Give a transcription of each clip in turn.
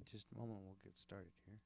me just a moment. We'll get started here.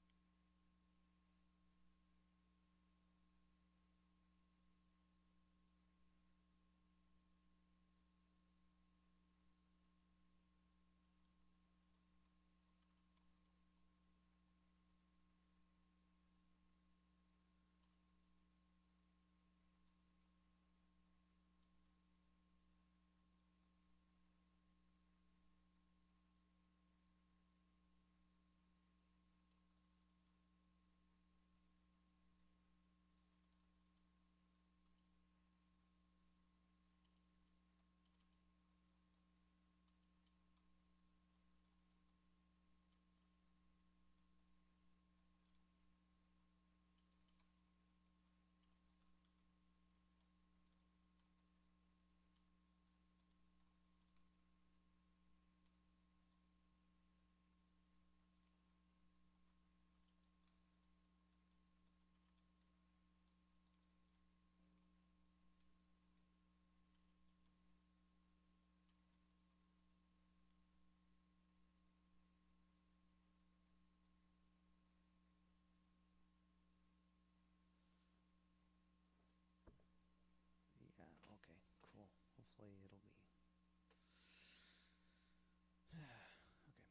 Yeah, okay, cool. Hopefully it'll be. Okay.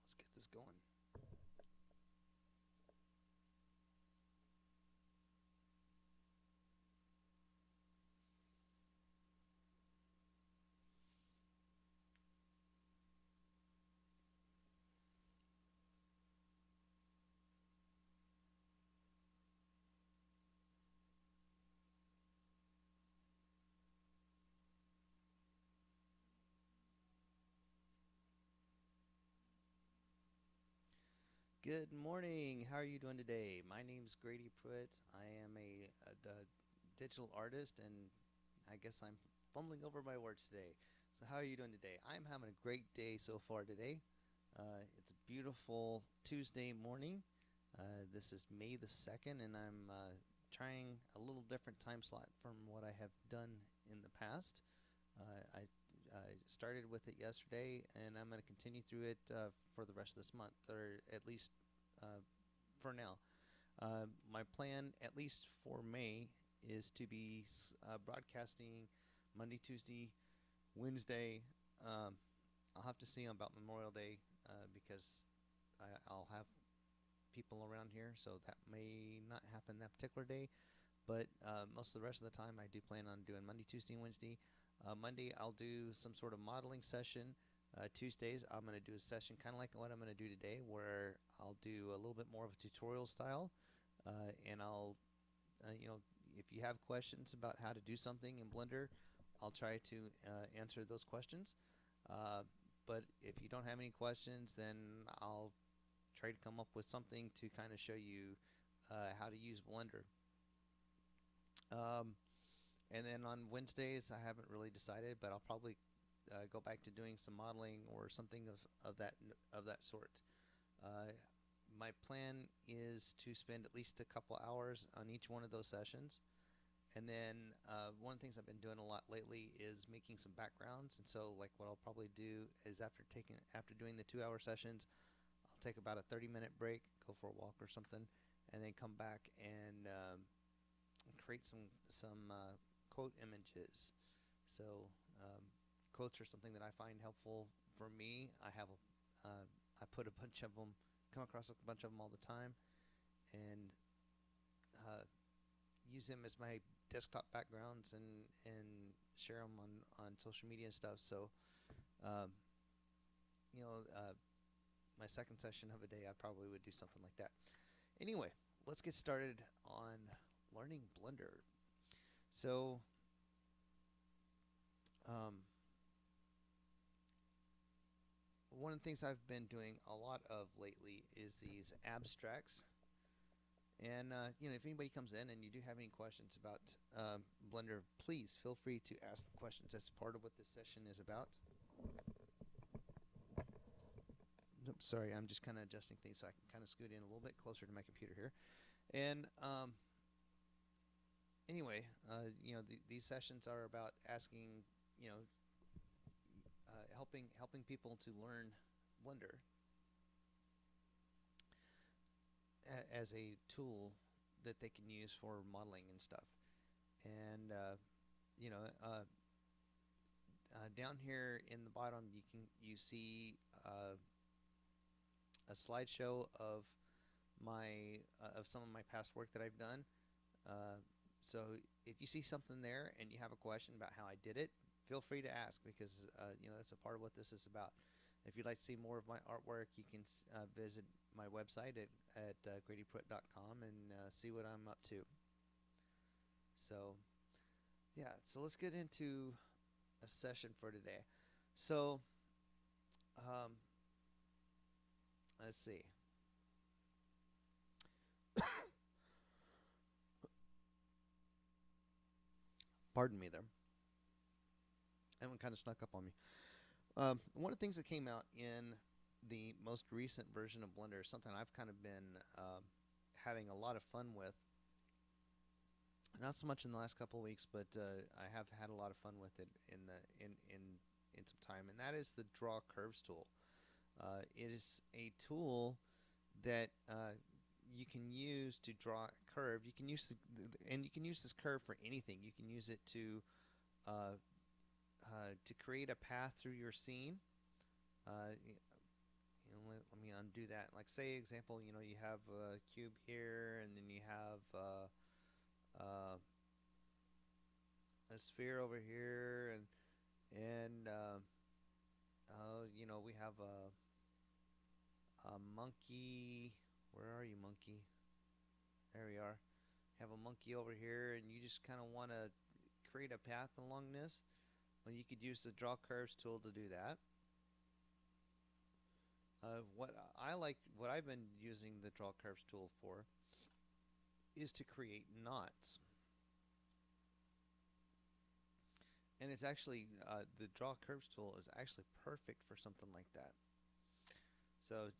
Let's get this going. Good morning. How are you doing today? My name's Grady Pruitt. I am the digital artist, and I guess I'm fumbling over my words today. So, how are you doing today? I'm having a great day so far today. It's a beautiful Tuesday morning. This is May the 2nd, and I'm trying a little different time slot from what I have done in the past. I started with it yesterday, and I'm going to continue through it for the rest of this month, or at least uh, for now. My plan, at least for May, is to be broadcasting Monday, Tuesday, Wednesday. Um, I'll have to see about Memorial Day because I'll have people around here, so that may not happen that particular day. But most of the rest of the time, I do plan on doing Monday, Tuesday, and Wednesday. Monday, I'll do some sort of modeling session. Tuesdays, I'm going to do a session kind of like what I'm going to do today, where I'll do a little bit more of a tutorial style, and if you have questions about how to do something in Blender, I'll try to answer those questions. Uh, but if you don't have any questions, then I'll try to come up with something to kind of show you how to use Blender. Um, and then on Wednesdays, I haven't really decided, but I'll probably go back to doing some modeling or something of that sort. Uh, my plan is to spend at least a couple hours on each one of those sessions. And then one of the things I've been doing a lot lately is making some backgrounds. And so, like, what I'll probably do is after doing the 2 hour sessions, I'll take about a 30-minute break, go for a walk or something, and then come back and create some quote images. So quotes are something that I find helpful for me. I put a bunch of them, come across a bunch of them all the time, and uh, use them as my desktop backgrounds and share them on social media and stuff. So um, you know, my second session of a day, I probably would do something like that. Anyway, let's get started on learning Blender. So um, one of the things I've been doing a lot of lately is these abstracts. And if anybody comes in and you do have any questions about Blender, please feel free to ask the questions. That's part of what this session is about. Nope, sorry, I'm just kind of adjusting things so I can kind of scoot in a little bit closer to my computer here. And Anyway, these sessions are about asking, you know, helping people to learn Blender as a tool that they can use for modeling and stuff. And you know, down here in the bottom, you see a slideshow of my of some of my past work that I've done. Uh, so if you see something there and you have a question about how I did it, feel free to ask, because that's a part of what this is about. If you'd like to see more of my artwork, you can visit my website at gradypruitt.com and see what I'm up to. So yeah, so let's get into a session for today. So um, let's see. Pardon me there. That one kind of snuck up on me. One of the things that came out in the most recent version of Blender, something I've kind of been having a lot of fun with. Not so much in the last couple of weeks, but I have had a lot of fun with it in some time, and that is the Draw Curves tool. It is a tool that you can use to draw a curve. You can use and you can use this curve for anything. You can use it to create a path through your scene. Let me undo that. Like, say, example, you have a cube here, and then you have a sphere over here, and we have a monkey. Where are you, monkey? There we are. Have a monkey over here, and you just kind of want to create a path along this. Well, you could use the Draw Curves tool to do that. What I've been using the Draw Curves tool for is to create knots. And it's actually, the Draw Curves tool is actually perfect for something like that. So,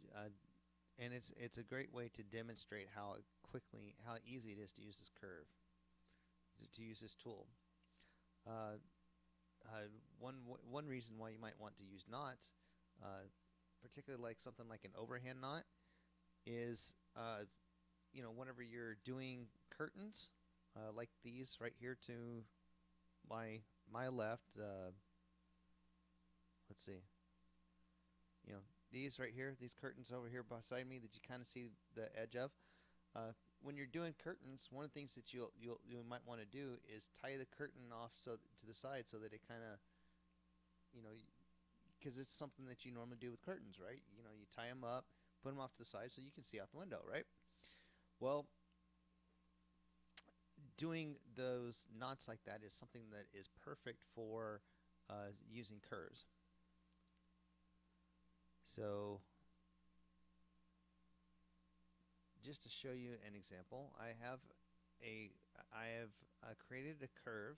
and it's a great way to demonstrate how easy it is to use this curve, to use this tool. One reason why you might want to use knots, particularly like something like an overhand knot, is whenever you're doing curtains, like these right here to my left. Let's see. These right here, these curtains over here beside me that you kind of see the edge of. When you're doing curtains, one of the things that you might want to do is tie the curtain off to the side, so that it kind of, because it's something that you normally do with curtains, right? You tie them up, put them off to the side so you can see out the window, right? Well, doing those knots like that is something that is perfect for using curves. So just to show you an example, I have created a curve,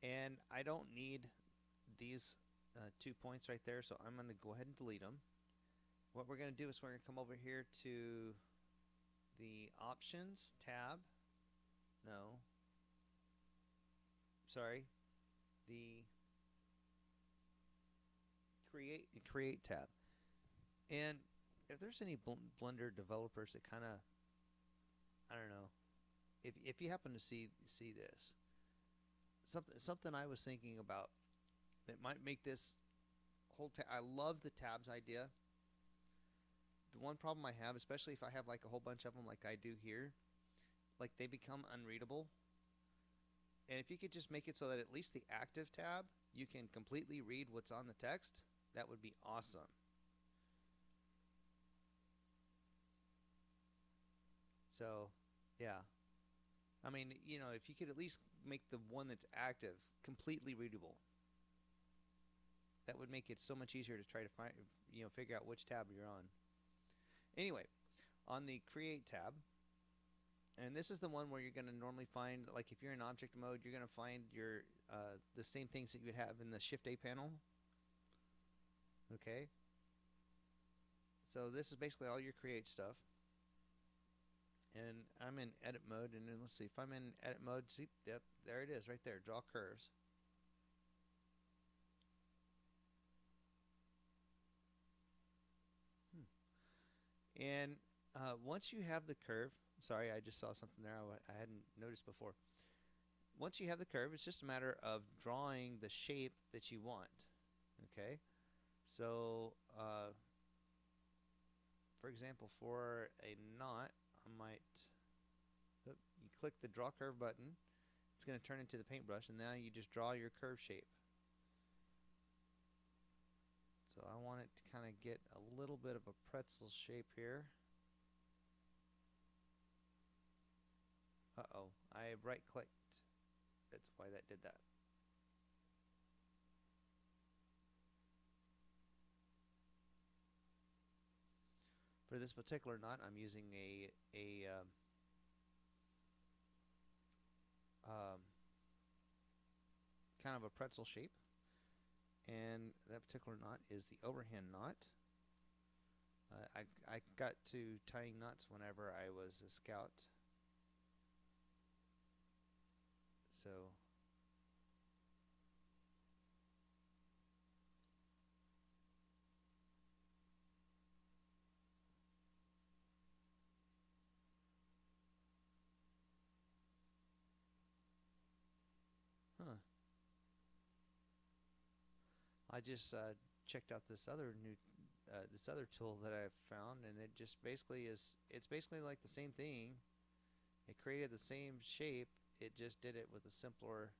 and I don't need these 2 points right there, so I'm going to go ahead and delete them. What we're going to do is we're going to come over here to the Options tab. No. Sorry. The Create tab. And if there's any Blender developers that kind of, I don't know, if you happen to see this, something I was thinking about that might make this whole I love the tabs idea. The one problem I have, especially if I have like a whole bunch of them like I do here, like they become unreadable. And if you could just make it so that at least the active tab, you can completely read what's on the text, that would be awesome. So, yeah. I mean, if you could at least make the one that's active completely readable, that would make it so much easier to try to find, figure out which tab you're on. Anyway, on the Create tab, and this is the one where you're going to normally find, like if you're in object mode, you're going to find your the same things that you would have in the Shift A panel. Okay. So this is basically all your Create stuff. And I'm in edit mode, and then let's see if I'm in edit mode. See, that there it is, right there. Draw curves. Hmm. And once you have the curve, sorry, I just saw something there I hadn't noticed before. Once you have the curve, it's just a matter of drawing the shape that you want. Okay, so for example, for a knot, I might you click the draw curve button. It's going to turn into the paintbrush, and now you just draw your curve shape. So I want it to kind of get a little bit of a pretzel shape here. Uh-oh, I right clicked. That's why that did that. For this particular knot, I'm using um, kind of a pretzel shape, and that particular knot is the overhand knot. I got to tying knots whenever I was a scout, so huh. I just checked out this other tool that I've found, and it just basically is. It's basically like the same thing. It created the same shape. It just did it with a simpler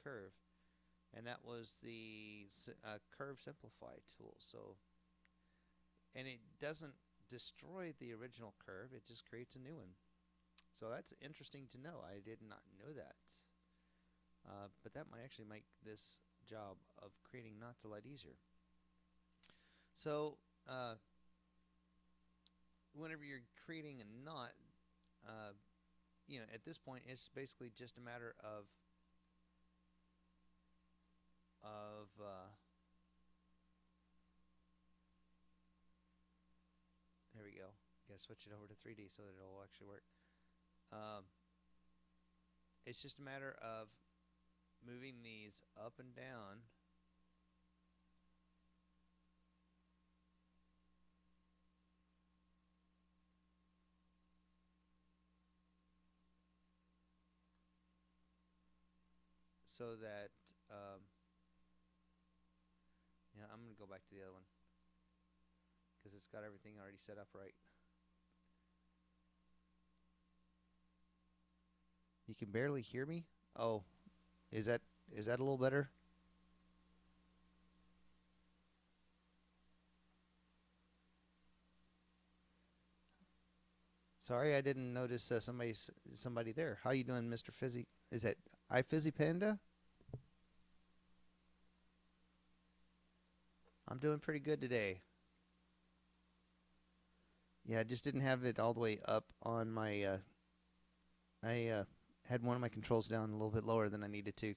curve, and that was the Curve Simplify tool. So, and it doesn't destroy the original curve. It just creates a new one. So that's interesting to know. I did not know that. But that might actually make this job of creating knots a lot easier. So, uh, whenever you're creating a knot, uh, at this point, it's basically just a matter of there we go. Got to switch it over to 3D so that it'll actually work. Um, it's just a matter of moving these up and down. So that yeah, I'm gonna go back to the other one because it's got everything already set up right. You can barely hear me. Oh, is that is that a little better? Sorry, I didn't notice somebody there. How you doing, Mr. Fizzy? Is that iFizzy Panda? I'm doing pretty good today. Yeah, I just didn't have it all the way up on my. I had one of my controls down a little bit lower than I needed to.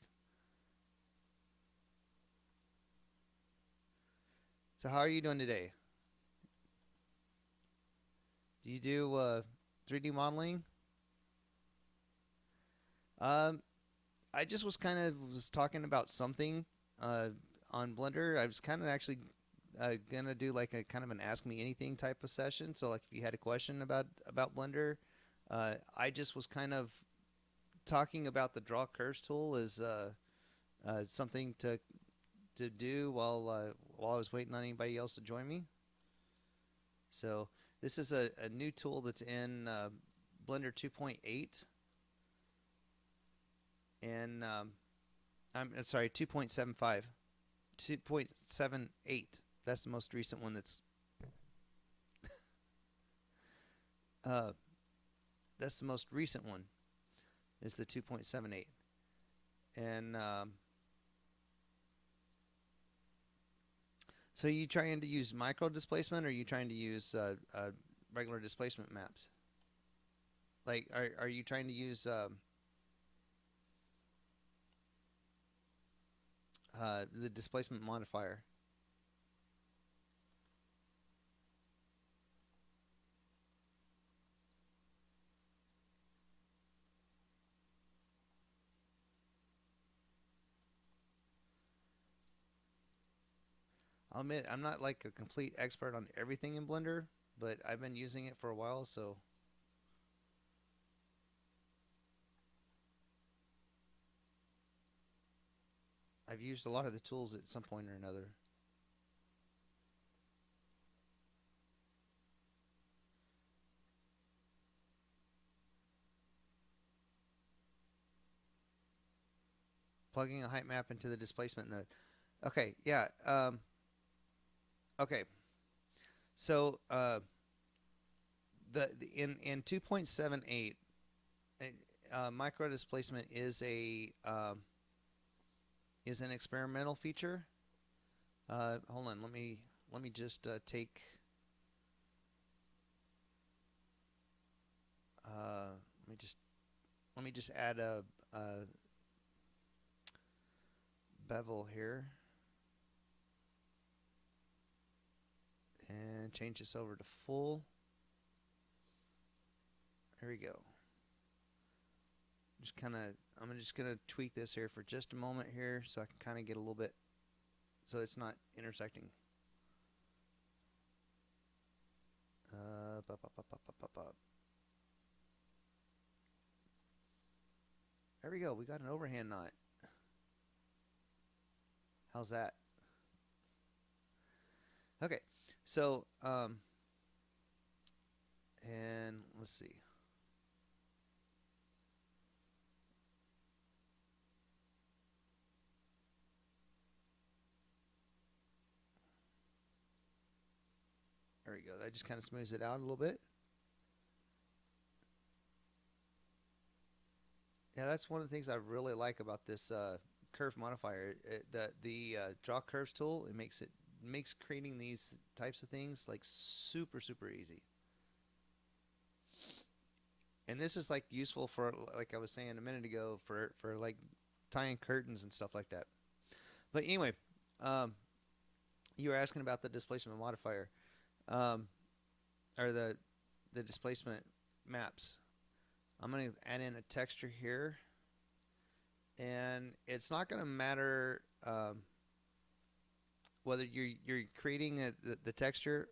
So how are you doing today? Do you do 3D modeling? Um, I just was talking about something uh, on Blender. I was kind of actually gonna do like a kind of an ask me anything type of session. So like if you had a question about Blender, I just was kind of talking about the draw curves tool as something to do while I was waiting on anybody else to join me. So this is a new tool that's in Blender 2.8 and I'm sorry 2.75, 2.78. That's the most recent one uh, that's the most recent one is the 2.78 and so you trying to use micro displacement or are you trying to use regular displacement maps? Like, are you trying to use the displacement modifier? I'll admit I'm not like a complete expert on everything in Blender, but I've been using it for a while, so I've used a lot of the tools at some point or another. Plugging a height map into the displacement node. Okay, yeah. Okay, so in 2.78, micro displacement is an experimental feature. Hold on, let me just take. Let me just add a bevel here and change this over to full. There we go. I'm just gonna tweak this here for just a moment here, so I can kind of get a little bit, so it's not intersecting. There we go. We got an overhand knot. How's that? Okay, so and let's see. There we go. That just kind of smooths it out a little bit. Yeah, that's one of the things I really like about this curve modifier. The draw curves tool, it makes creating these types of things like super easy. And this is like useful for, like I was saying a minute ago, for like tying curtains and stuff like that. But anyway, um, you were asking about the displacement modifier, um, or the displacement maps. I'm going to add in a texture here, and it's not going to matter whether you're creating the texture.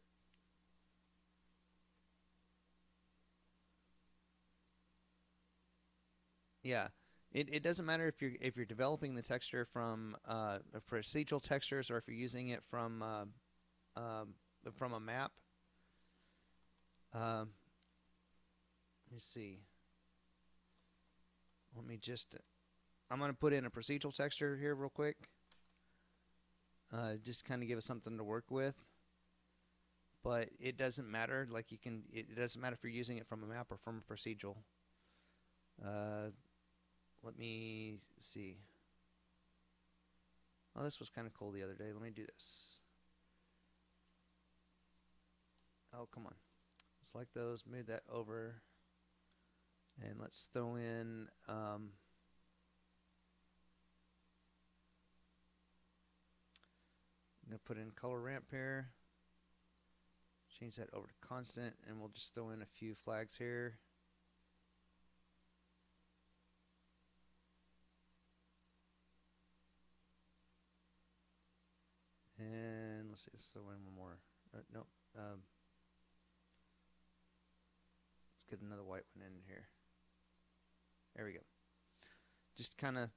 Yeah, it doesn't matter if you're developing the texture from procedural textures, or if you're using it from a map. Let me see. Let me just. I'm going to put in a procedural texture here real quick. Just kind of give us something to work with. But it doesn't matter. Like it doesn't matter if you're using it from a map or from a procedural. Let me see. Oh, this was kind of cool the other day. Let me do this. Oh, come on. Select those, move that over, and let's throw in I'm going to put in color ramp here. Change that over to constant, and we'll just throw in a few flags here. And let's see, let's throw in one more. Nope. Let's get another white one in here. There we go. Just kind of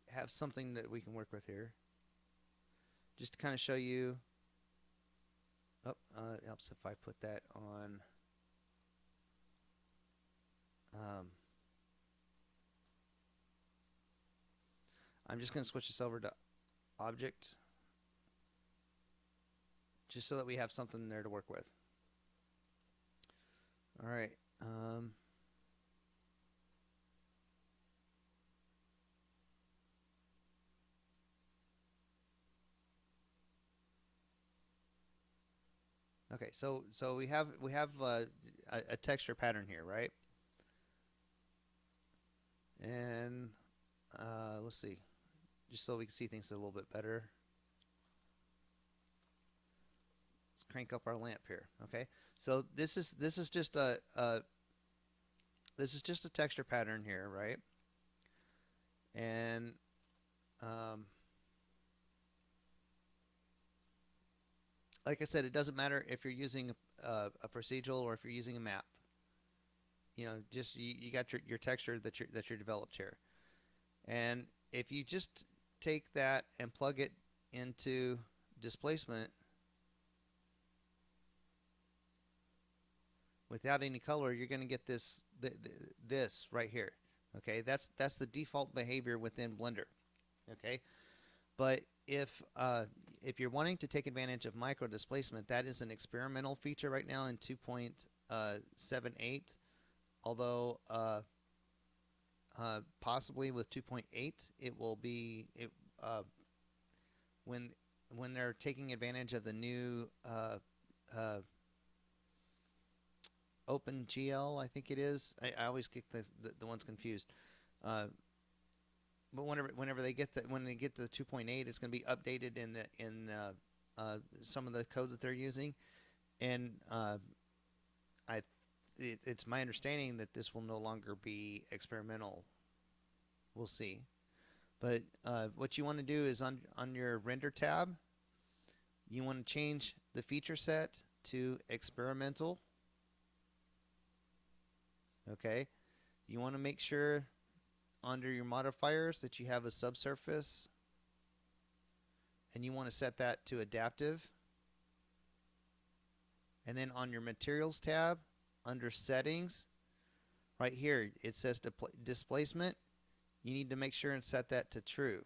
have something that we can work with here. Just to kind of show you. Oh, it helps if I put that on. I'm just going to switch this over to object, just so that we have something there to work with. All right. Okay, so we have a texture pattern here, right? And let's see, just so we can see things a little bit better. Let's crank up our lamp here. Okay, so this is just a texture pattern here, right? And like I said, it doesn't matter if you're using a procedural or if you're using a map. Just you got your texture that you developed here. And if you just take that and plug it into displacement without any color, you're going to get this right here. Okay, that's the default behavior within Blender. Okay, but if you're wanting to take advantage of micro displacement, that is an experimental feature right now in 2.78. Although possibly with 2.8, it will be when they're taking advantage of the new OpenGL, I think it is. I always get the ones confused. But whenever they get when they get to the 2.8, it's going to be updated in some of the code that they're using, and it's my understanding that this will no longer be experimental. We'll see. But what you want to do is on your render tab, you want to change the feature set to experimental. Okay. You want to make sure under your modifiers that you have a subsurface, and you want to set that to adaptive. And then on your materials tab, under settings, right here it says displacement. You need to make sure and set that to true.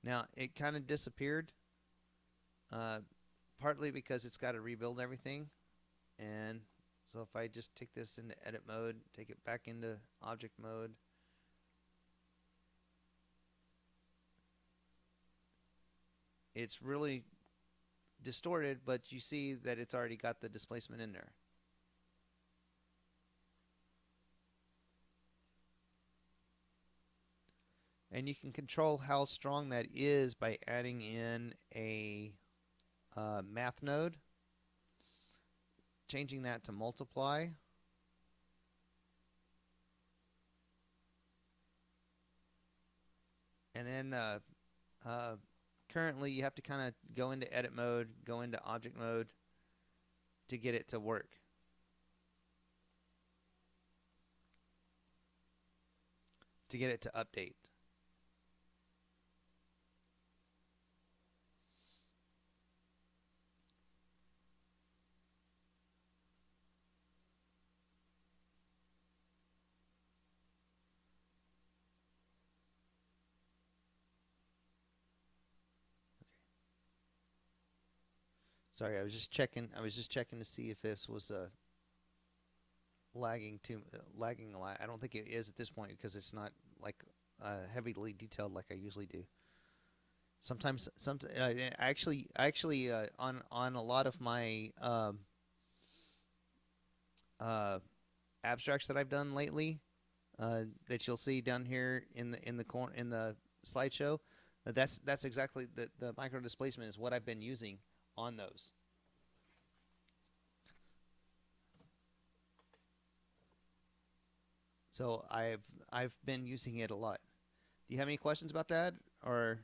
Now it kind of disappeared, partly because it's got to rebuild everything. And so if I just take this into edit mode, take it back into object mode, it's really distorted, but you see that it's already got the displacement in there. And you can control how strong that is by adding in a math node, changing that to multiply. And then currently you have to kind of go into edit mode, go into object mode to get it to work. To get it to update. Sorry, I was just checking to see if this was lagging a lot. I don't think it is at this point because it's not like heavily detailed like I usually do. Sometimes, actually, on a lot of my abstracts that I've done lately, that you'll see down here in the slideshow, that's exactly the micro displacement is what I've been using on those. So I've been using it a lot. Do you have any questions about that, or?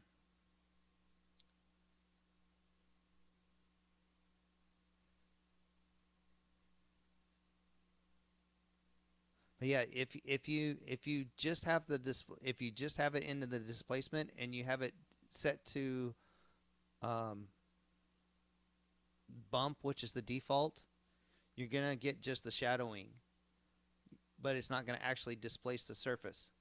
But yeah, if you just have if you just have it into the displacement and you have it set to bump, which is the default, you're gonna get just the shadowing, but it's not gonna actually displace the surface.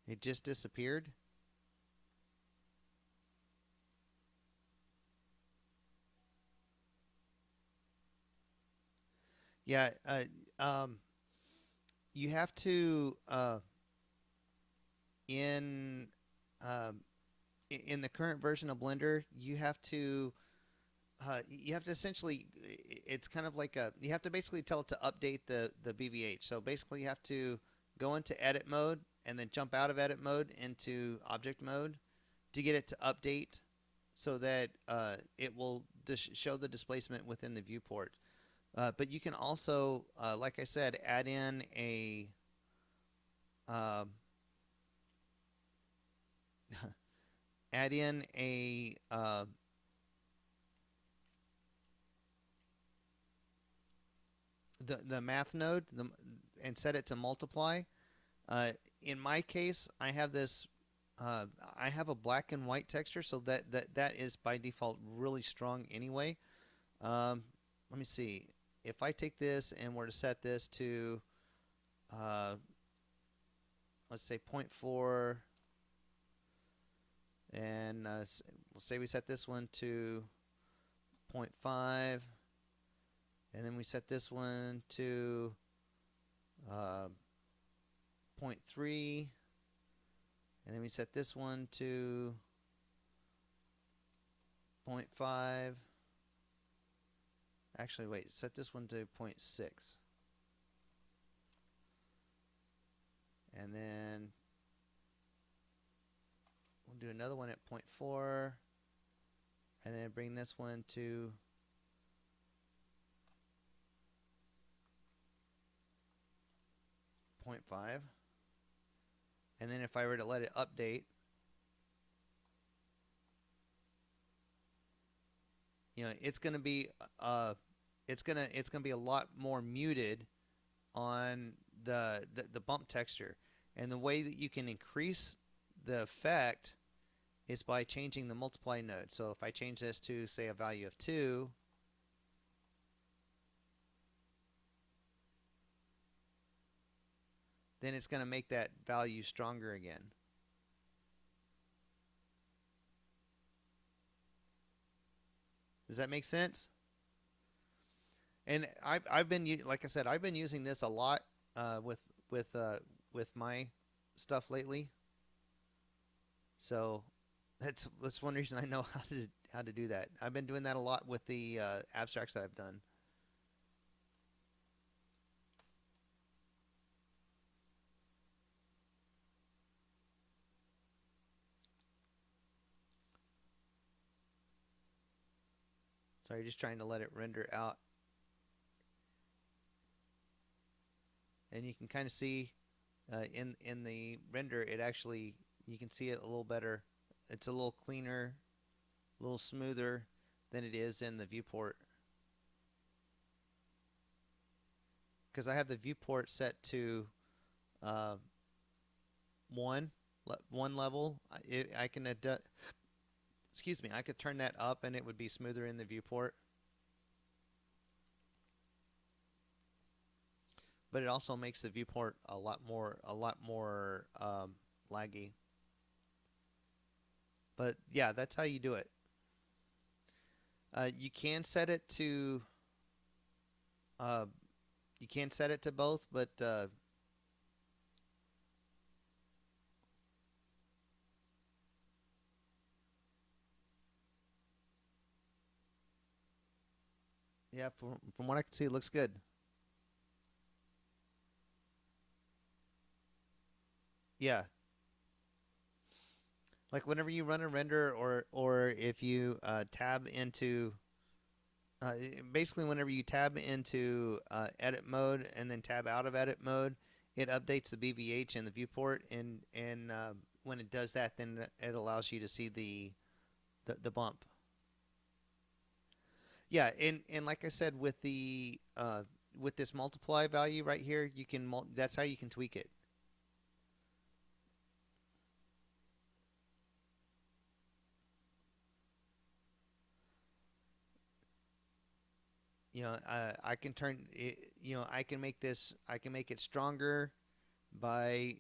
It just disappeared. Yeah, you have to in in the current version of Blender, you have to essentially, it's kind of like you have to basically tell it to update the BVH. So basically you have to go into edit mode and then jump out of edit mode into object mode to get it to update so that it will show the displacement within the viewport. But you can also, like I said, add in a uh, add in a the math node and set it to multiply. Uh, in my case, I have this. I have a black and white texture, so that is by default really strong anyway. Um, Let me see. If I take this and were to set this to, uh, let's say 0.4, and let's say we set this one to 0.5, and then we set this one to uh, 0.3, and then we set this one to 0.5. Actually, wait, set this one to 0.6. And then we'll do another one at 0.4. And then bring this one to 0.5. And then if I were to let it update, it's going to be a lot more muted on the bump texture. And the way that you can increase the effect is by changing the multiply node. So if I change this to, say, a value of 2, then it's going to make that value stronger again. Does that make sense? And I've been, like I said, I've been using this a lot with my stuff lately. So that's one reason I know how to do that. I've been doing that a lot with the abstracts that I've done. Sorry, just trying to let it render out. And you can kind of see in the render, it actually, you can see it a little better. It's a little cleaner, a little smoother than it is in the viewport. Because I have the viewport set to uh, one level. I can excuse me, I could turn that up and it would be smoother in the viewport. But it also makes the viewport a lot more laggy. But yeah, that's how you do it. You can set it to both, but yeah, from what I can see, it looks good. Yeah, like whenever you run a render, or if you tab into basically whenever you tab into edit mode and then tab out of edit mode, it updates the BVH and the viewport, and when it does that, then it allows you to see the bump. Yeah, and like I said, with this multiply value right here, you can that's how you can tweak it. I can turn it, I can make it stronger by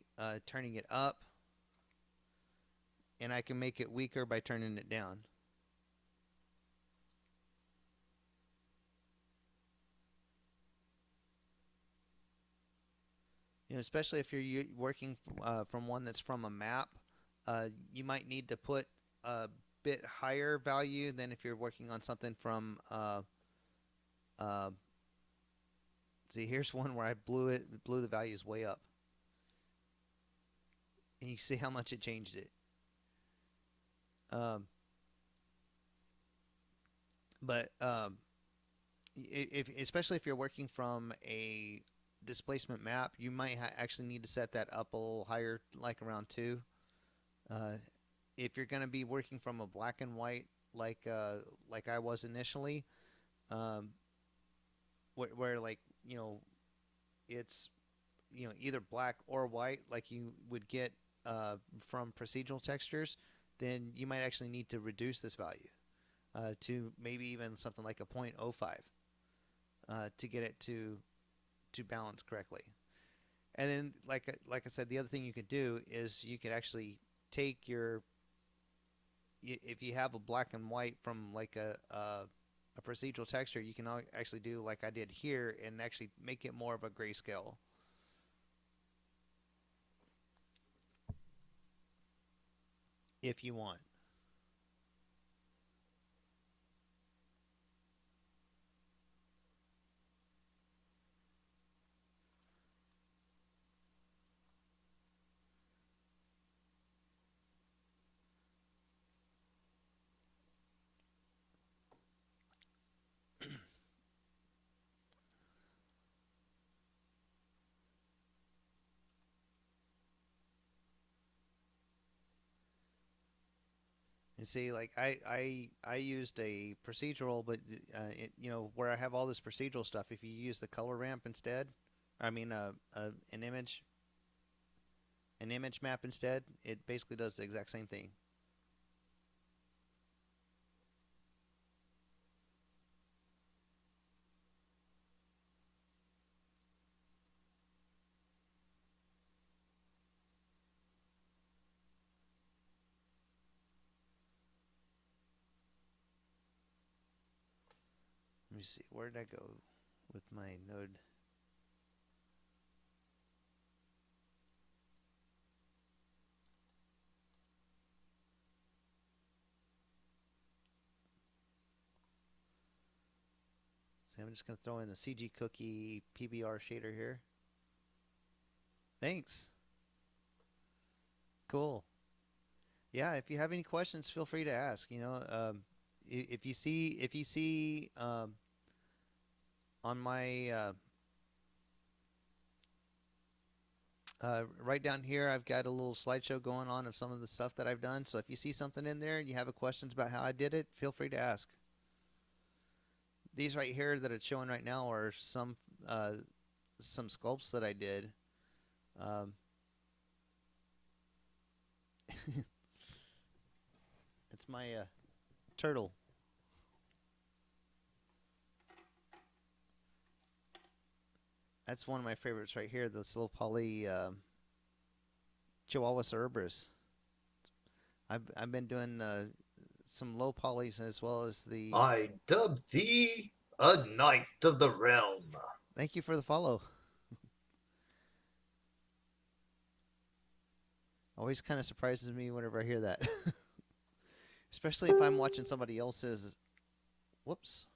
turning it up, and I can make it weaker by turning it down. Especially if you're working from one that's from a map, you might need to put a bit higher value than if you're working on something from uh, see, here's one where I blew the values way up, and you see how much it changed it. Um, but if especially if you're working from a displacement map, you might actually need to set that up a little higher, like around two. Uh, if you're going to be working from a black and white, like I was initially, um, where like it's either black or white, like you would get from procedural textures, then you might actually need to reduce this value to maybe even something like a 0.05 to get it to balance correctly. And then, like I said, the other thing you could do is you could actually take your if you have a black and white from like a procedural texture, you can actually do like I did here and actually make it more of a grayscale if you want. And see, like I used a procedural, but where I have all this procedural stuff. If you use the color ramp instead, I mean an image map instead, it basically does the exact same thing. Let me see, where did I go with my node? See, I'm just gonna throw in the CG Cookie PBR shader here. Thanks. Cool. Yeah, if you have any questions, feel free to ask. If you see on my right down here, I've got a little slideshow going on of some of the stuff that I've done. So if you see something in there and you have a questions about how I did it, feel free to ask. These right here that it's showing right now are some sculpts that I did. Um, it's my turtle. That's one of my favorites right here. This little poly Chihuahua cerebrus. I've been doing some low polys as well as the. I dub thee a knight of the realm. Thank you for the follow. Always kind of surprises me whenever I hear that, especially if I'm watching somebody else's. Whoops.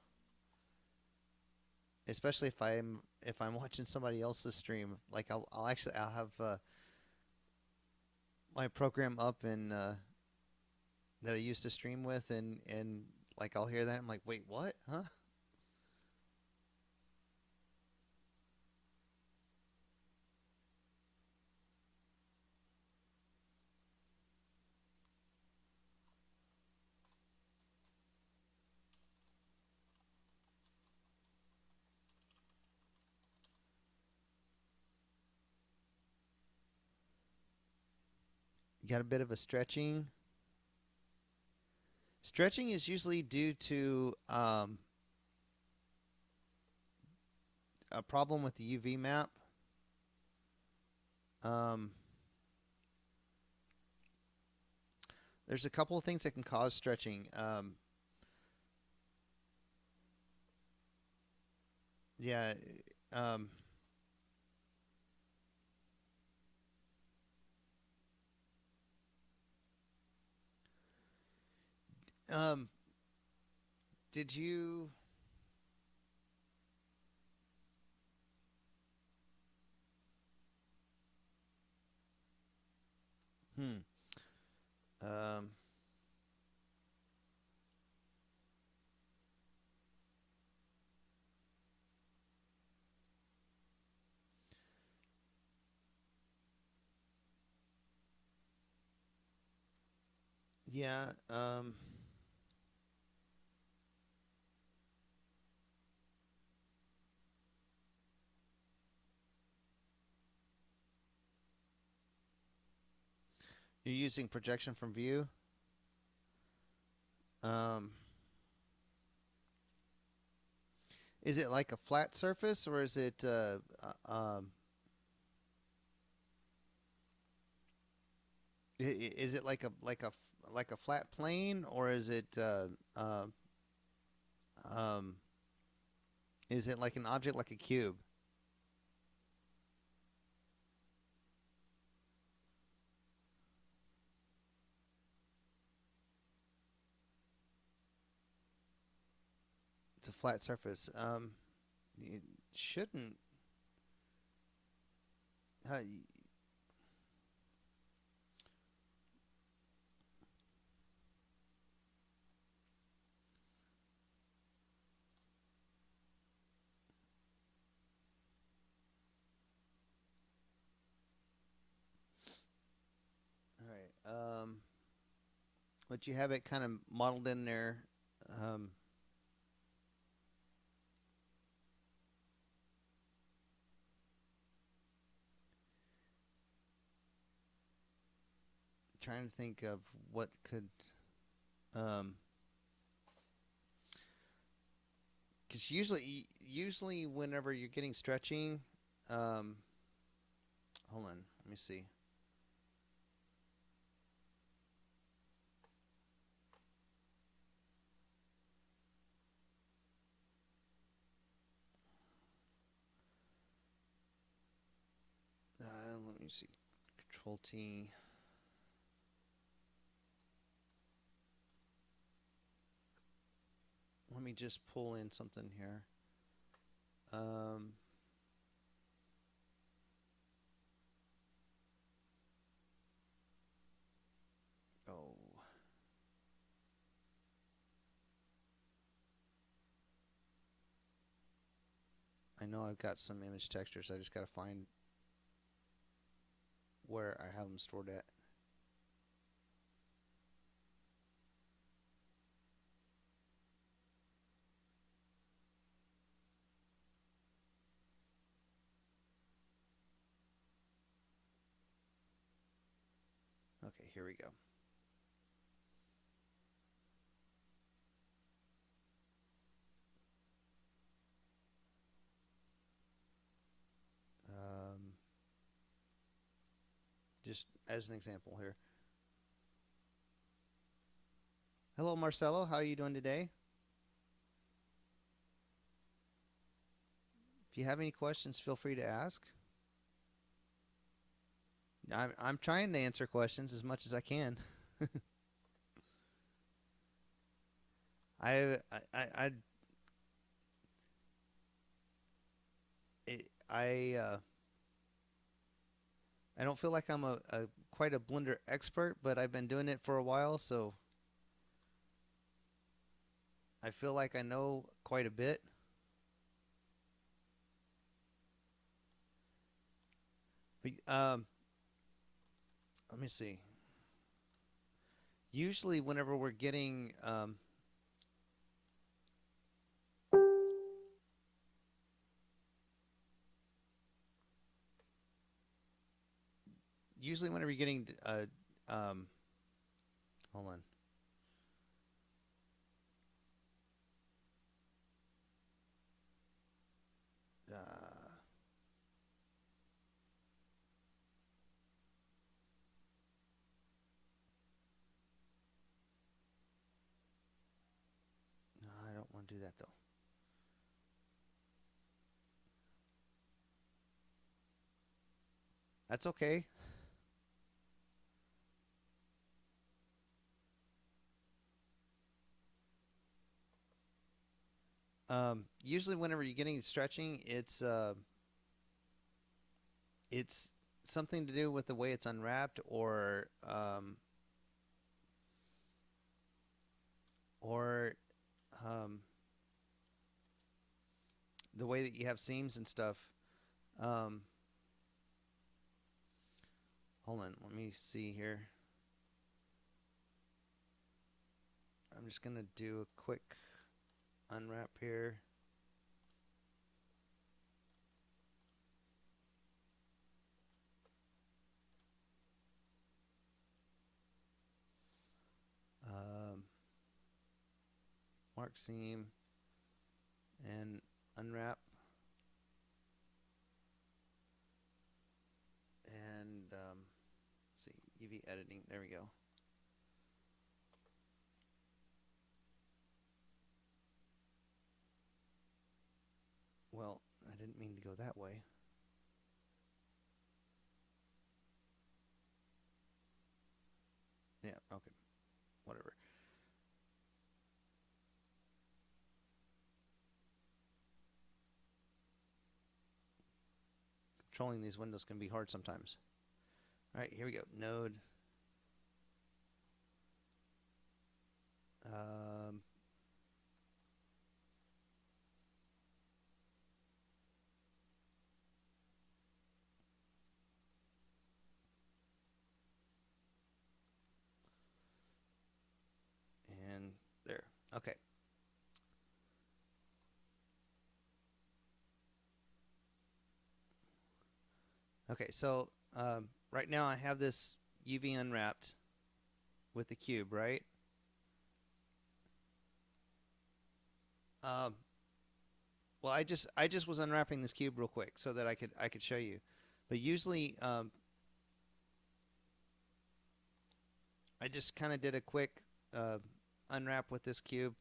Especially if I'm watching somebody else's stream. Like I'll have my program up and that I used to stream with, and like I'll hear that I'm like, wait, what? Huh? You got a bit of a stretching. Stretching is usually due to a problem with the UV map. Um, there's a couple of things that can cause stretching. Yeah. Um, um, did you? Hmm. Um, Yeah. You're using projection from view. Um, is it like a flat surface or is it is it like a flat plane or uh, um, is it like an object like a cube? It's a flat surface. It shouldn't. Uh, all right. But you have it kind of modeled in there. Um, Trying to think of what could. Um, because usually whenever you're getting stretching, um, hold on, let me see. Let me see. Control T. Let me just pull in something here. Um, oh, I know I've got some image textures. I just got to find where I have them stored at. Okay, here we go. Um, just as an example here. Hello, Marcelo. How are you doing today? If you have any questions, feel free to ask. I'm trying to answer questions as much as I can. I I I don't feel like I'm a quite a Blender expert, but I've been doing it for a while, so I feel like I know quite a bit. But let me see. Usually, whenever we're getting usually whenever you're getting um, hold on. No, I don't want to do that though. That's okay. Usually, whenever you're getting stretching, it's something to do with the way it's unwrapped or um, the way that you have seams and stuff. Um, Hold on, let me see here. I'm just gonna do a quick unwrap here. Mark seam and unwrap. And let's see, UV editing. There we go. Well, I didn't mean to go that way. Yeah, okay. Whatever. Controlling these windows can be hard sometimes. All right, here we go. Node. Um, and there. Okay. Okay, so right now I have this UV unwrapped with the cube, right? Um, well, I just was unwrapping this cube real quick so that I could show you. But usually I just kind of did a quick unwrap with this cube.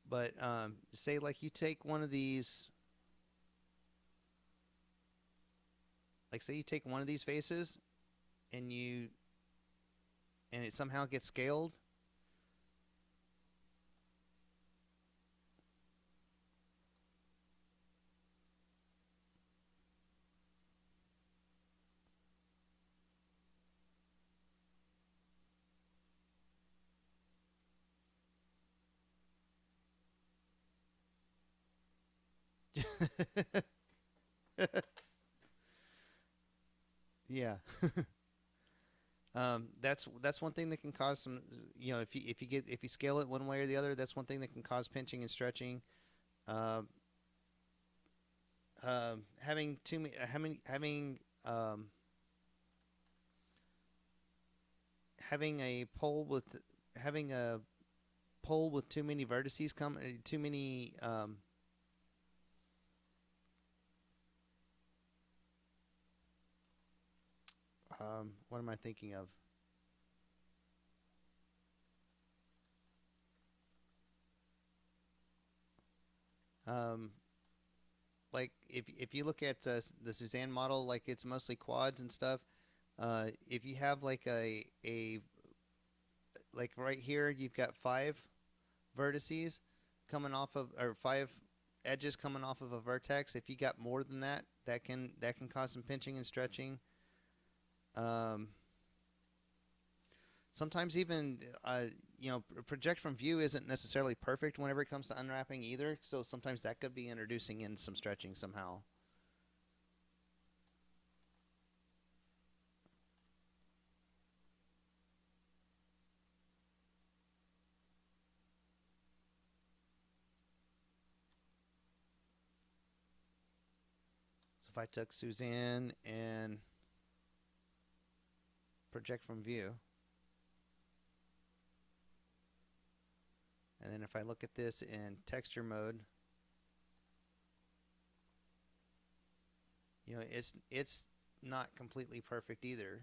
But say like you take one of these, like say you take one of these faces and it somehow gets scaled. Yeah. That's one thing that can cause some, if you scale it one way or the other, that's one thing that can cause pinching and stretching. Um, having too many, having a pole with having a pole with too many vertices too many what am I thinking of? Um, like if you look at the Suzanne model, like it's mostly quads and stuff. If you have like a like right here, you've got 5 vertices coming off of, or 5 edges coming off of a vertex. If you got more than that, that can cause some pinching and stretching. Um, Sometimes even project from view isn't necessarily perfect whenever it comes to unwrapping either. So sometimes that could be introducing in some stretching somehow. So if I took Suzanne and project from view, and then if I look at this in texture mode, it's not completely perfect either.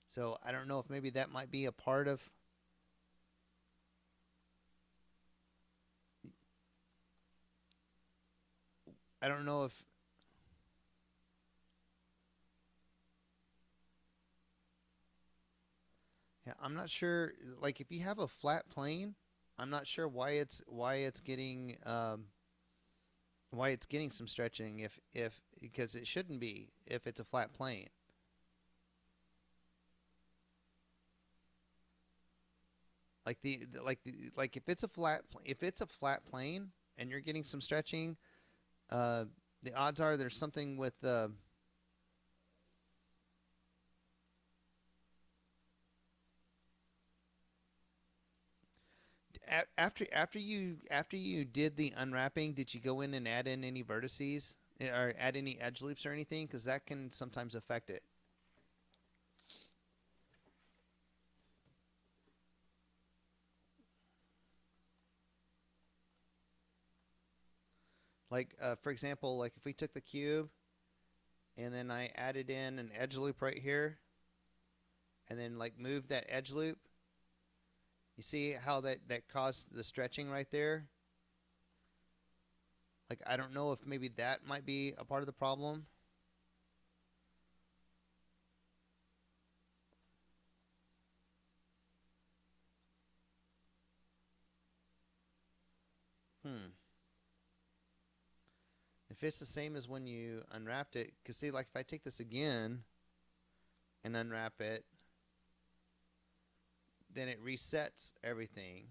So I don't know if maybe that might be a part of. I don't know if. Yeah, I'm not sure. Like if you have a flat plane, I'm not sure why it's getting some stretching if because it shouldn't be if it's a flat plane. Like if it's a flat plane and you're getting some stretching, uh, the odds are there's something with After you did the unwrapping, did you go in and add in any vertices or add any edge loops or anything? Because that can sometimes affect it. Like for example, like if we took the cube and then I added in an edge loop right here, and then like moved that edge loop, you see how that caused the stretching right there? Like I don't know if maybe that might be a part of the problem. Hmm. If it's the same as when you unwrapped it, because see, like if I take this again and unwrap it, then it resets everything.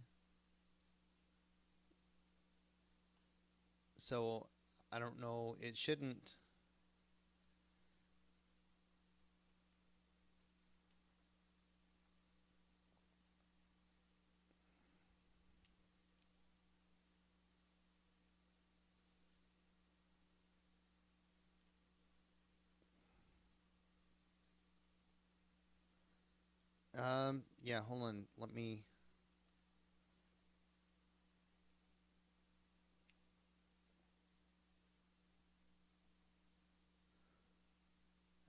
So I don't know. It shouldn't. Yeah. Hold on. Let me.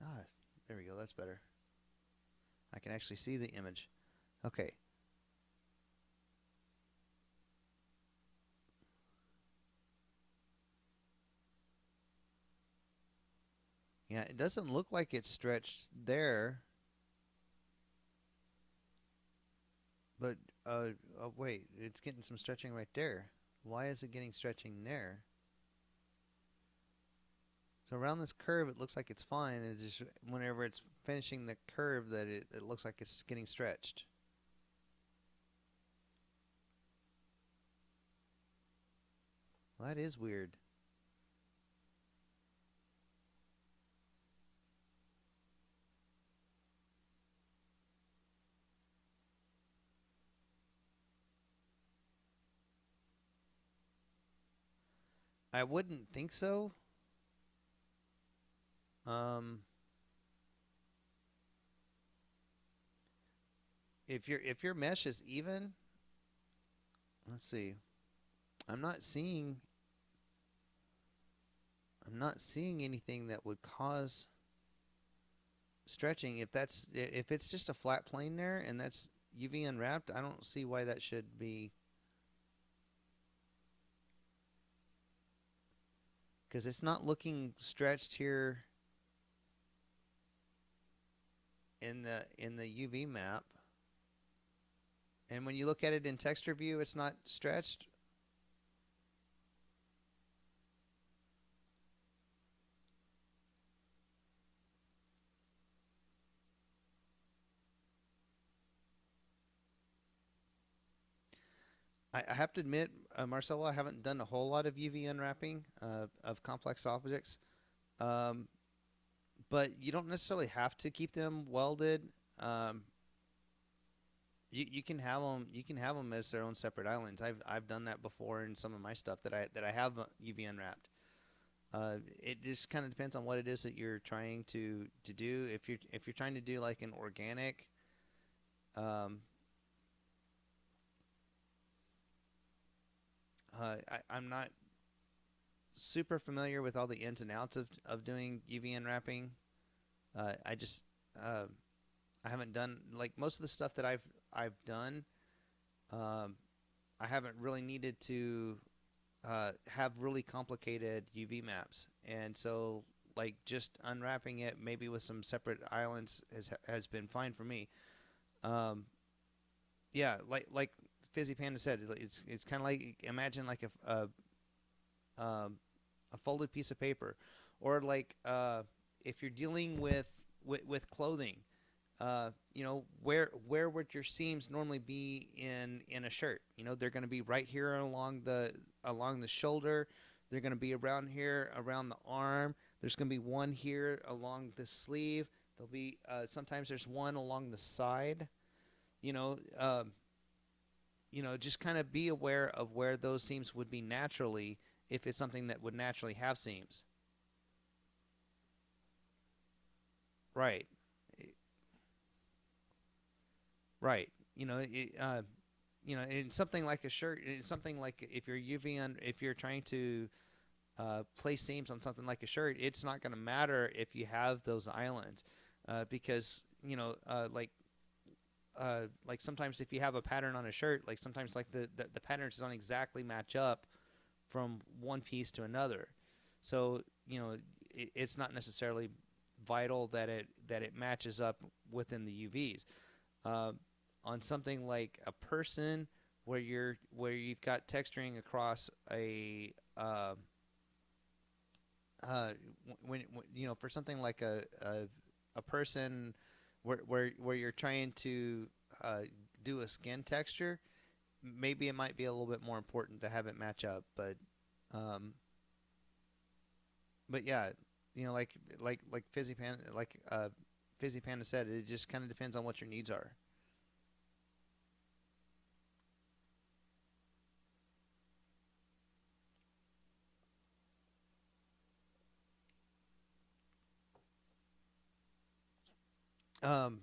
Ah, there we go. That's better. I can actually see the image. Okay. Yeah, it doesn't look like it's stretched there, but wait, it's getting some stretching right there. Why is it getting stretching there? So around this curve, it looks like it's fine. It's just whenever it's finishing the curve that it looks like it's getting stretched. Well, that is weird. I wouldn't think so. Um, if your mesh is even, let's see. I'm not seeing I'm not seeing anything that would cause stretching. If it's just a flat plane there and that's UV unwrapped, I don't see why that should be, because it's not looking stretched here in the UV map. And when you look at it in texture view, it's not stretched. I have to admit, Marcelo, I haven't done a whole lot of UV unwrapping of complex objects, um, but you don't necessarily have to keep them welded. Um, you can have them as their own separate islands. I've done that before in some of my stuff that I have UV unwrapped. It just kind of depends on what it is that you're trying to do. If you're trying to do like an organic, um, I'm not super familiar with all the ins and outs of doing UV unwrapping. I just uh, I haven't done like most of the stuff that I've done. Um, I haven't really needed to have really complicated UV maps, and so like just unwrapping it maybe with some separate islands has been fine for me. Um, yeah, like Fizzy Panda said, it's kind of like imagine like um, a folded piece of paper, or like if you're dealing with clothing, where would your seams normally be in a shirt? They're going to be right here along the shoulder. They're going to be around here around the arm. There's going to be one here along the sleeve. There'll be sometimes there's one along the side. You know, just kind of be aware of where those seams would be naturally if it's something that would naturally have seams. Right. Right. In something like a shirt, in something like if you're if you're trying to place seams on something like a shirt, it's not going to matter if you have those islands, because like sometimes if you have a pattern on a shirt, like sometimes like the patterns don't exactly match up from one piece to another. So it's not necessarily vital that it matches up within the UVs. Uh, on something like a person where you've got texturing across a uh, when for something like a person where you're trying to uh, do a skin texture, maybe it might be a little bit more important to have it match up. Um, but yeah, like Fizzy Panda said, it just kind of depends on what your needs are. Um,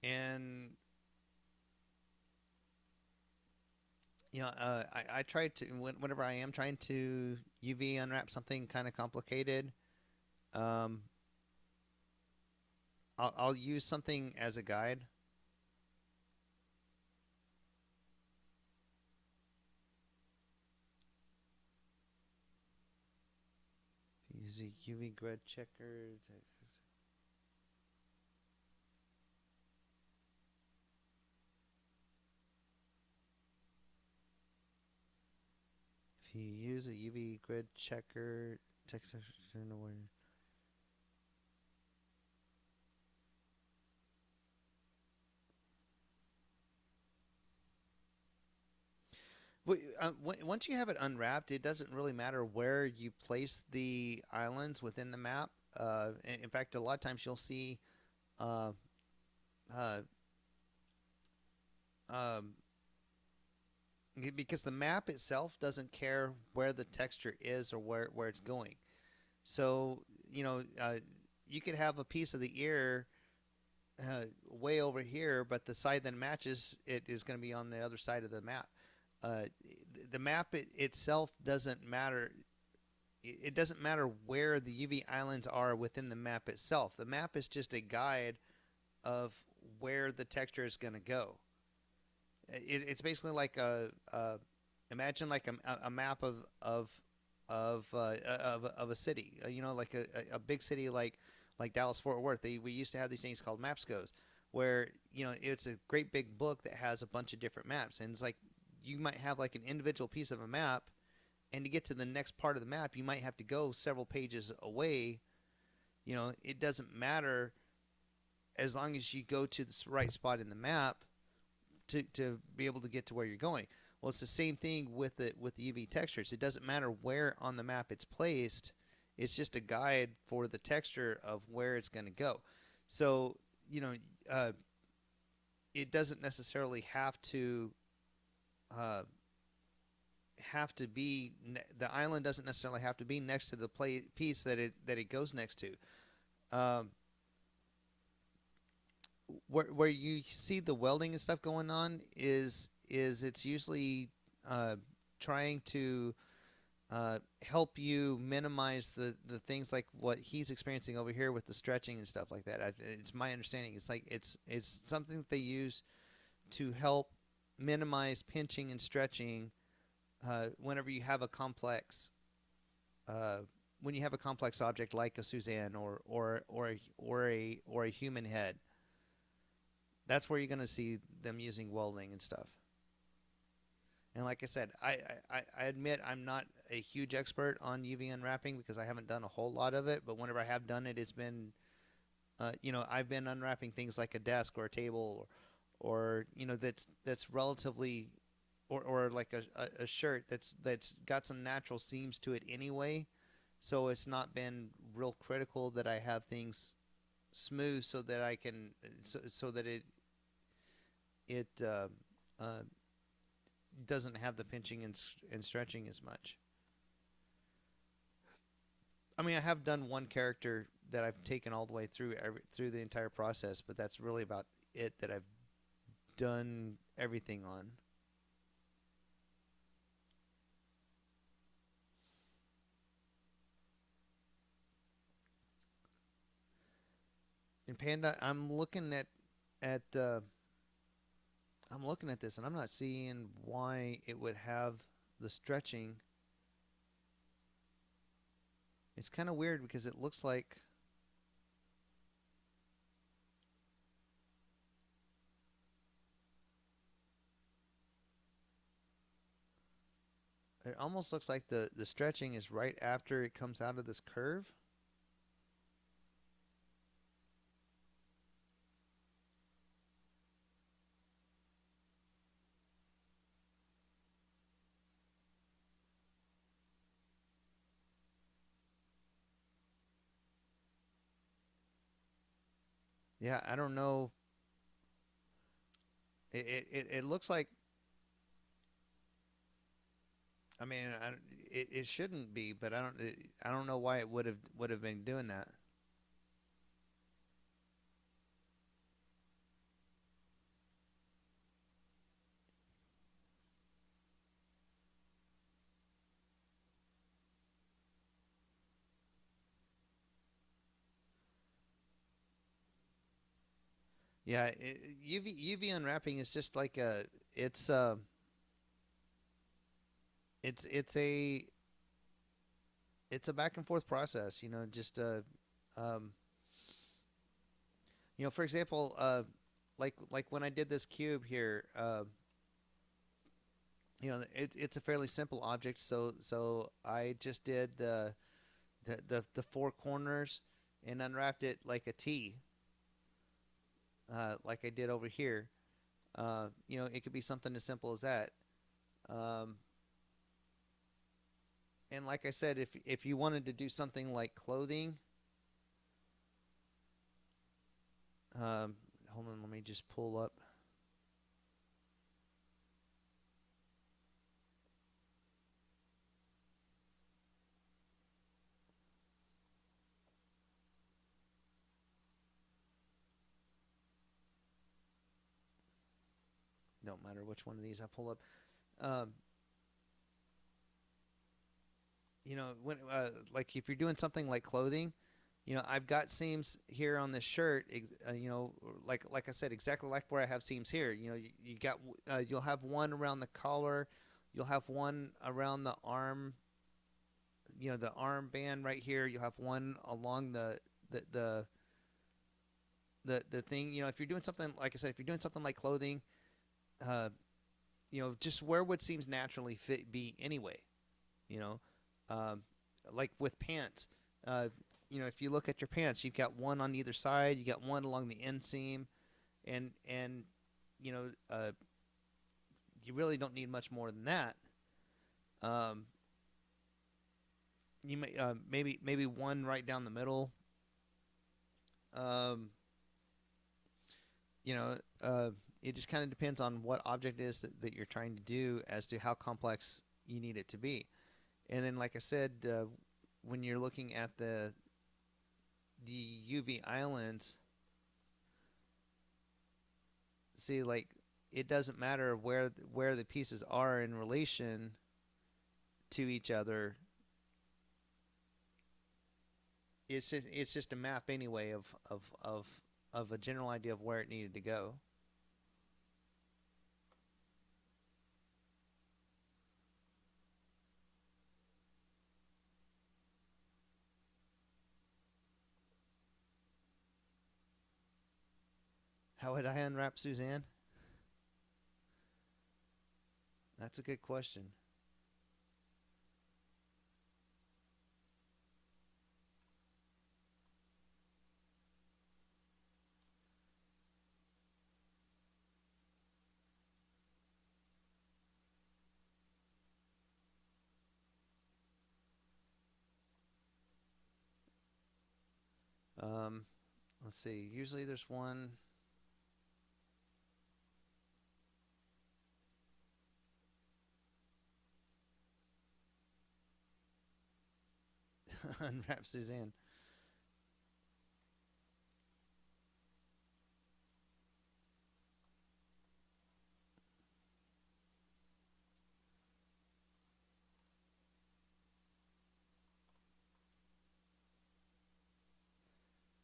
and I try to whenever I am trying to UV unwrap something kind of complicated, um, I'll use something as a guide. Use a UV grid checker. If you use a UV grid checker, text once you have it unwrapped, it doesn't really matter where you place the islands within the map. In fact, a lot of times you'll see uh, uh, um, because the map itself doesn't care where the texture is or where it's going. So, you could have a piece of the ear way over here, but the side that matches it is going to be on the other side of the map. Uh, the map itself doesn't matter. It doesn't matter where the UV islands are within the map itself. The map is just a guide of where the texture is going to go. It's basically like imagine like a map of a city. Like a big city like Dallas Fort Worth. We used to have these things called Mapscos, where it's a great big book that has a bunch of different maps, and it's like you might have like an individual piece of a map, and to get to the next part of the map, you might have to go several pages away. It doesn't matter as long as you go to the right spot in the map to be able to get to where you're going. Well, it's the same thing with the UV textures. It doesn't matter where on the map it's placed. It's just a guide for the texture of where it's going to go. So you know, uh, it doesn't necessarily uh, have to be the island doesn't necessarily have to be next to the piece that it goes next to. Um, where you see the welding and stuff going on is it's usually uh, trying to help you minimize the things like what he's experiencing over here with the stretching and stuff like that. It's my understanding. It's like it's something that they use to help minimize pinching and stretching whenever you have a complex uh, when you have a complex object like a Suzanne or a human head. That's where you're going to see them using welding and stuff. And like I said, I admit I'm not a huge expert on UV unwrapping because I haven't done a whole lot of it. But whenever I have done it, it's been, I've been unwrapping things like a desk or a table or that's relatively, or like a shirt that's got some natural seams to it anyway. So it's not been real critical that I have things smooth so that I can so that it uh, doesn't have the pinching and stretching as much. I mean, I have done one character that I've taken all the way through through the entire process, but that's really about it that I've done everything on. In Panda, at I'm looking at this and I'm not seeing why it would have the stretching. It's kind of weird because it looks like it almost looks like the stretching is right after it comes out of this curve. Yeah, I don't know. It looks like, I mean, it shouldn't be, but I don't know why it would have been doing that. Yeah, UV unwrapping is just like a it's uh it's a back and forth process. Just um for example, like when I did this cube here, it's a fairly simple object. So I just did the four corners and unwrapped it like a T, like I did over here. It could be something as simple as that. Um, and like I said, if you wanted to do something like clothing, um, hold on, let me just pull up. Don't matter which one of these I pull up. Um, when like if you're doing something like clothing, I've got seams here on this shirt. Like I said, exactly like where I have seams here. You'll have one around the collar, you'll have one around the arm. The arm band right here. You'll have one along the the the thing. If you're doing something like I said, if you're doing something like clothing, uh, just where would seams naturally fit be anyway. You know, um, like with pants. Uh, if you look at your pants, you've got one on either side. You got one along the inseam, and you know, uh, you really don't need much more than that. Um, you may maybe one right down the middle. Um, you know, uh, it just kind of depends on what object it is that you're trying to do as to how complex you need it to be. And then, like I said, when you're looking at the UV islands, see, like it doesn't matter where the pieces are in relation to each other. It's just a map anyway of a general idea of where it needed to go. How would I unwrap Suzanne? That's a good question. Um, let's see. Usually there's one. Unwrap Suzanne.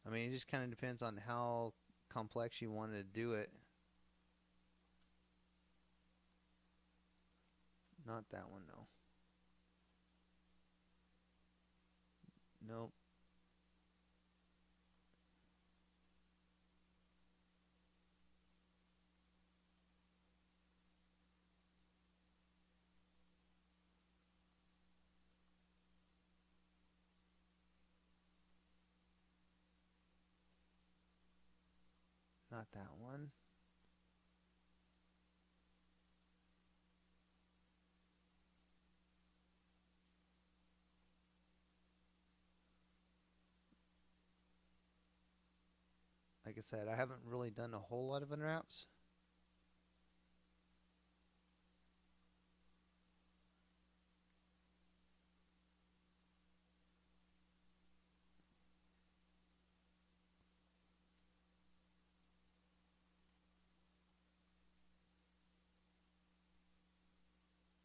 I mean, it just kind of depends on how complex you want to do it. Not that one, no. Nope, not that one. Like I said, I haven't really done a whole lot of unwraps.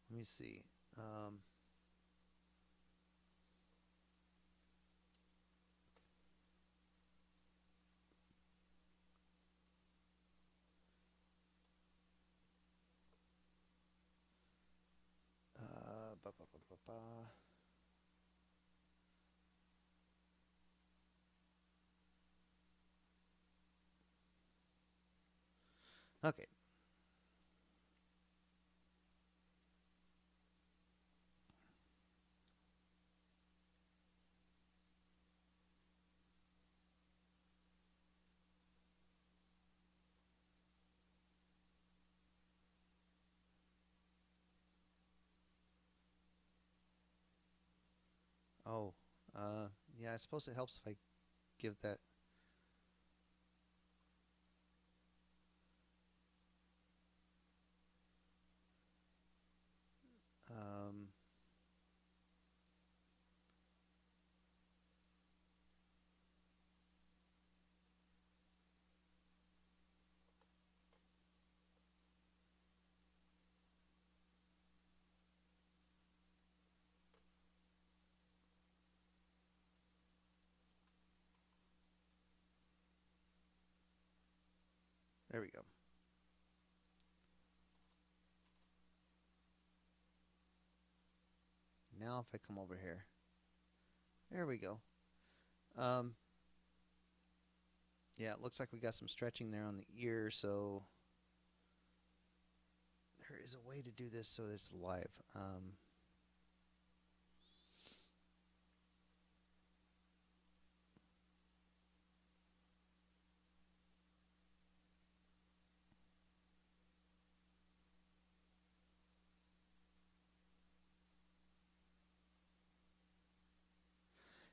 Let me see. Um, ba, ba, ba, ba, ba. Okay. Oh, yeah. I suppose it helps if I give that. Um, there we go. Now if I come over here, there we go. Um, yeah, it looks like we got some stretching there on the ear, so there is a way to do this so that it's live.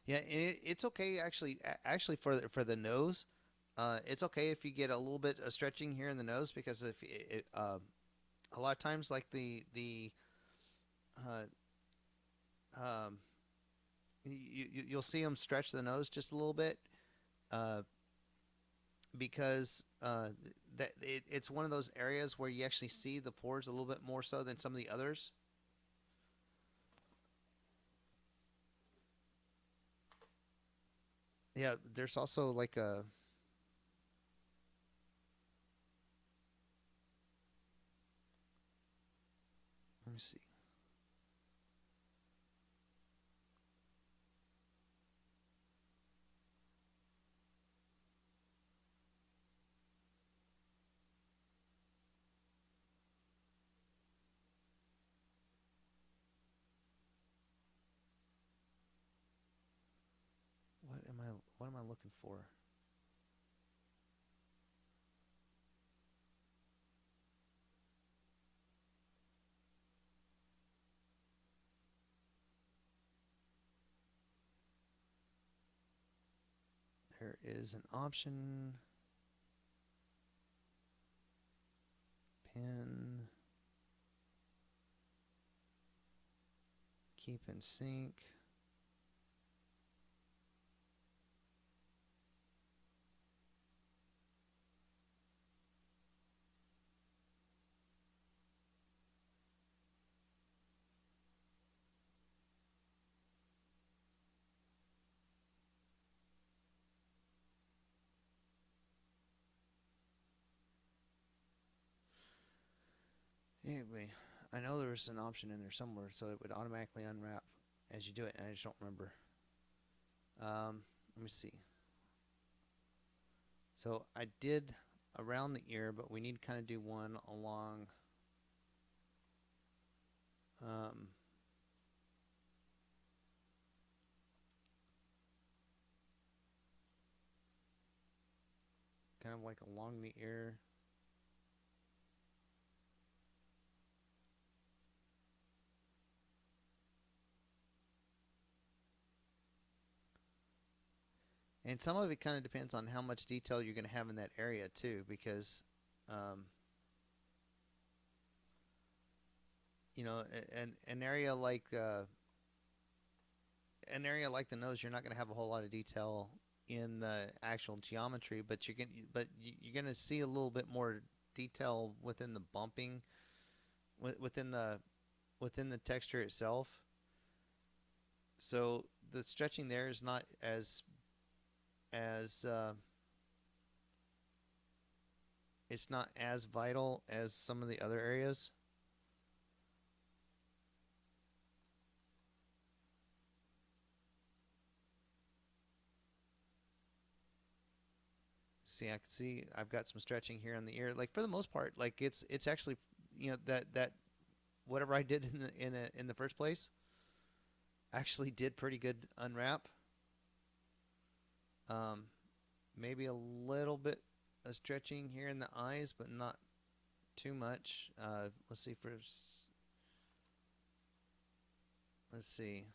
Yeah, and it's okay actually. Actually, for the nose, it's okay if you get a little bit of stretching here in the nose because if a lot of times like the uh, um, you'll see them stretch the nose just a little bit uh, because it's one of those areas where you actually see the pores a little bit more so than some of the others. Yeah, there's also like a let me see. What am I looking for? There is an option pin keep in sync. I know there was an option in there somewhere so it would automatically unwrap as you do it, and I just don't remember. Let me see. So I did around the ear, but we need to kind of do one along. Um, Kind of like along the ear. And some of it kind of depends on how much detail you're going to have in that area too, because um, an area like the nose, you're not going to have a whole lot of detail in the actual geometry, but you're going to see a little bit more detail within the bumping, within the texture itself. So the stretching there is not as it's not as vital as some of the other areas. See, I can see I've got some stretching here on the ear. Like for the most part, like it's actually that whatever I did in the first place actually did pretty good unwrap. Um, Maybe a little bit of stretching here in the eyes, but not too much. Let's see for let's see.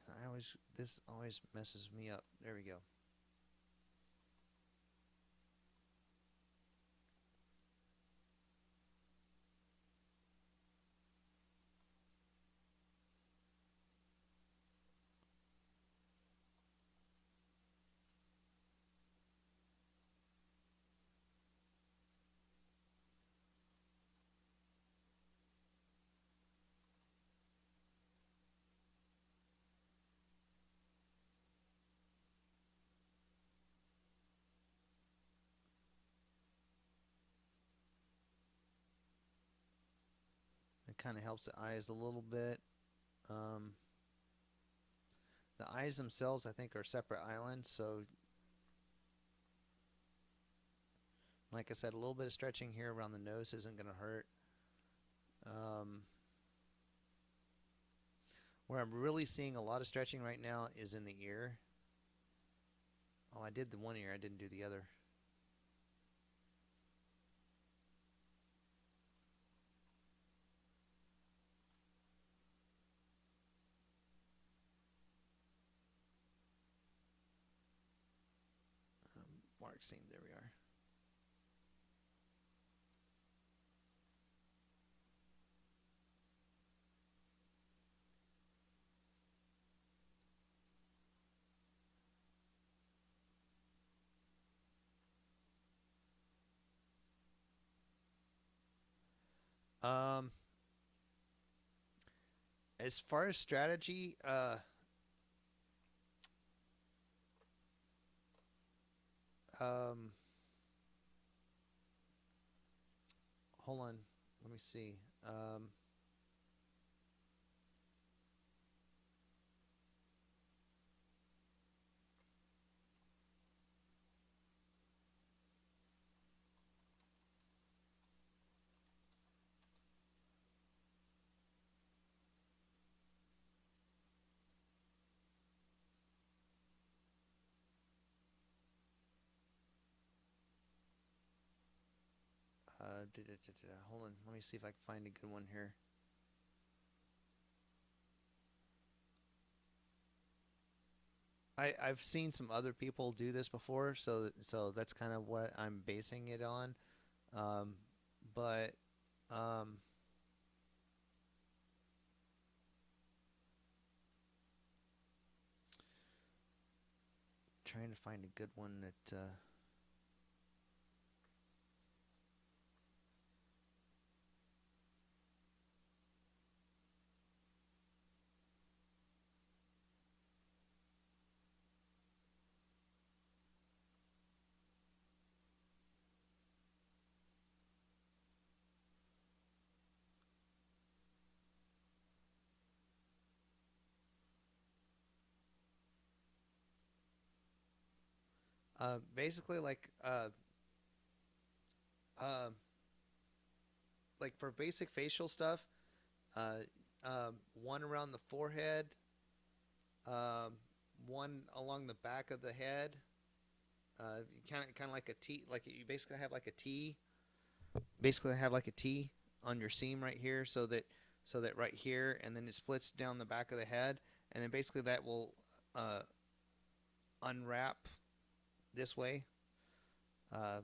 I always This always messes me up. There we go. It kind of helps the eyes a little bit. Um, the eyes themselves, I think, are separate islands. So, like I said, a little bit of stretching here around the nose isn't going to hurt. Um, where I'm really seeing a lot of stretching right now is in the ear. Oh, I did the one ear. I didn't do the other. Mark seam. There we are. Um, as far as strategy, um, hold on. Let me see. Hold on. Let me see if I can find a good one here. I've seen some other people do this before, so that's kind of what I'm basing it on. Um, but um, Trying to find a good one that Basically, uh, like for basic facial stuff, uh, one around the forehead, um, one along the back of the head, kind of like a T, like you basically have like a T, basically have like a T on your seam right here, so that right here, and then it splits down the back of the head, and then basically that will uh, unwrap this way. Uh,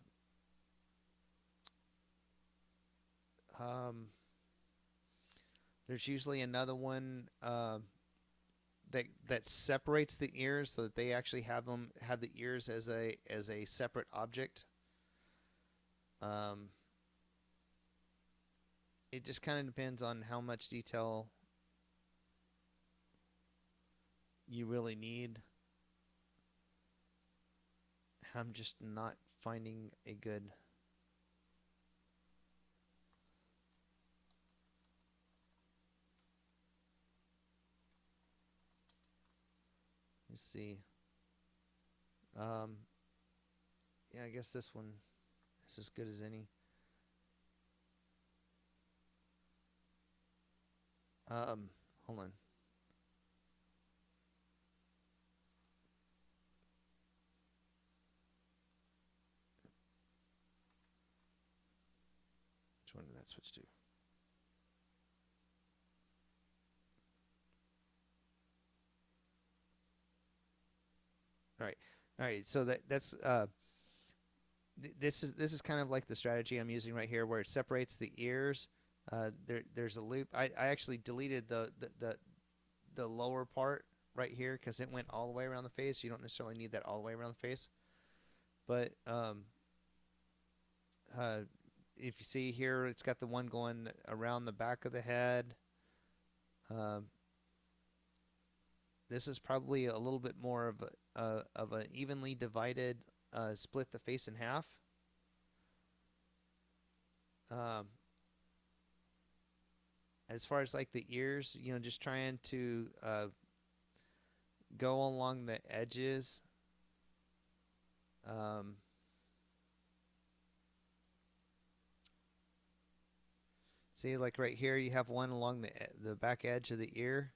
um, there's usually another one that separates the ears so that they actually have the ears as a separate object. Um, it just kind of depends on how much detail you really need. I'm just not finding a good. Let's see. Um, yeah, I guess this one is as good as any. Um, hold on. Which one did that switch to? All right, all right. So that's this is kind of like the strategy I'm using right here, where it separates the ears. There's a loop. I actually deleted the lower part right here because it went all the way around the face. You don't necessarily need that all the way around the face, but uh, if you see here, it's got the one going around the back of the head. Um, this is probably a little bit more of an evenly divided, split the face in half. Um, as far as like the ears, just trying to go along the edges. Um, See, like right here, you have one along the back edge of the ear,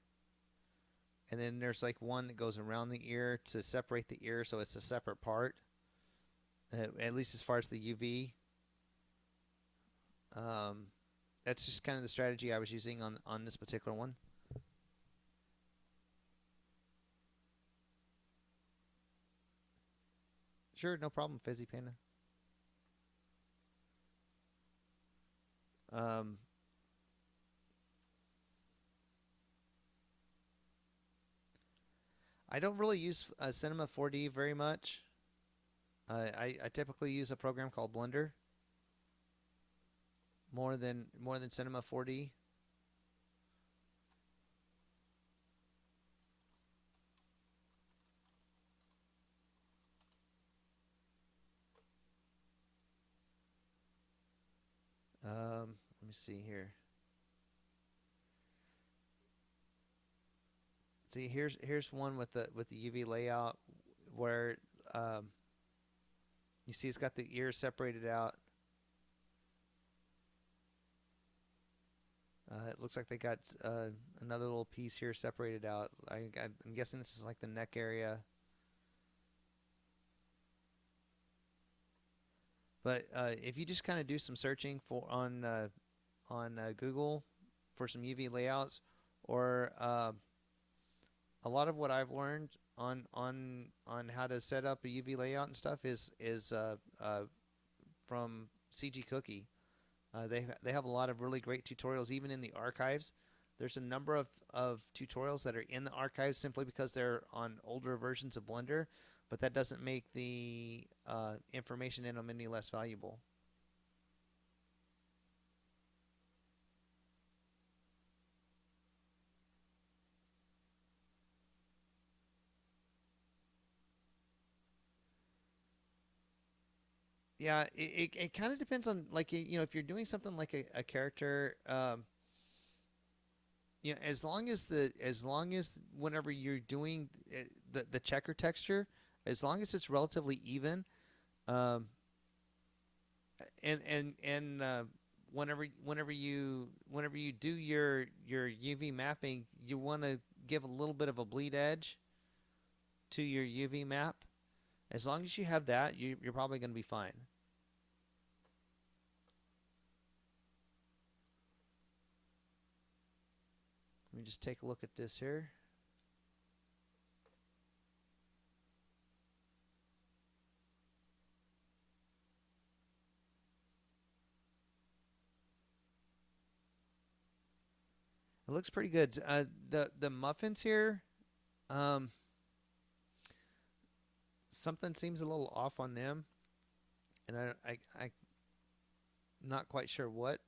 and then there's like one that goes around the ear to separate the ear, so it's a separate part. At least as far as the UV. Um, that's just kind of the strategy I was using on this particular one. Sure, no problem, Fizzy Panda. Um, I don't really use Cinema 4D very much. I typically use a program called Blender more than Cinema 4D. Let me see here. See, here's one with the UV layout where um, you see it's got the ears separated out. It looks like they got another little piece here separated out. I'm guessing this is like the neck area. But if you just kind of do some searching for on Google for some UV layouts, or a lot of what I've learned on how to set up a UV layout and stuff is from CG Cookie. They have a lot of really great tutorials, even in the archives. There's a number of tutorials that are in the archives simply because they're on older versions of Blender, but that doesn't make the information in them any less valuable. Yeah, it kind of depends on like if you're doing something like a character, as long as whenever you're doing the checker texture, As long as it's relatively even, um, and whenever you do your UV mapping, you want to give a little bit of a bleed edge to your UV map. As long as you have that, you're probably going to be fine. Let me just take a look at this here. It looks pretty good. The muffins here, um, something seems a little off on them, and I not quite sure what.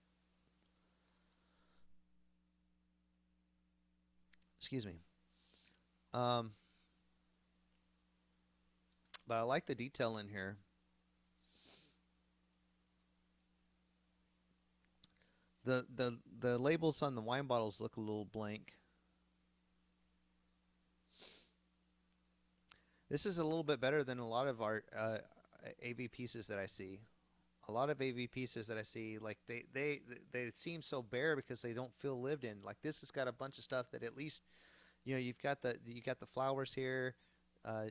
Excuse me. Um, but I like the detail in here. The labels on the wine bottles look a little blank. This is a little bit better than a lot of our AV pieces that I see. A lot of AV pieces that I see, like they seem so bare because they don't feel lived in. Like this has got a bunch of stuff that at least you got the flowers here.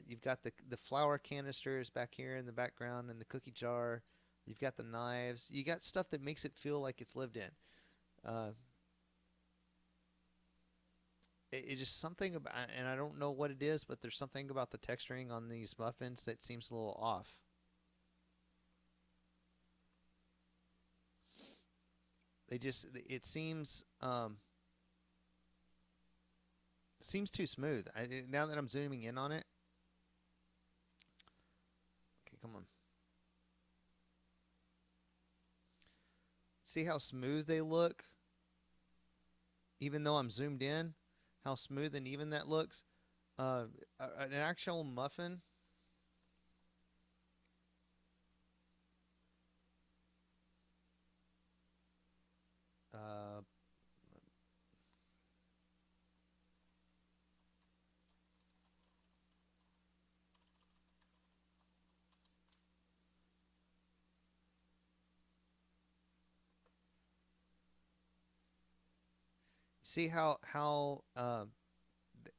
You've got the flower canisters back here in the background and the cookie jar. You've got the knives. You got stuff that makes it feel like it's lived in. Uh, it's just something about, and I don't know what it is, but there's something about the texturing on these muffins that seems a little off. It seems too smooth. Now that I'm zooming in on it, okay, come on. See how smooth they look, even though I'm zoomed in. How smooth and even that looks. An actual muffin. Uh, See how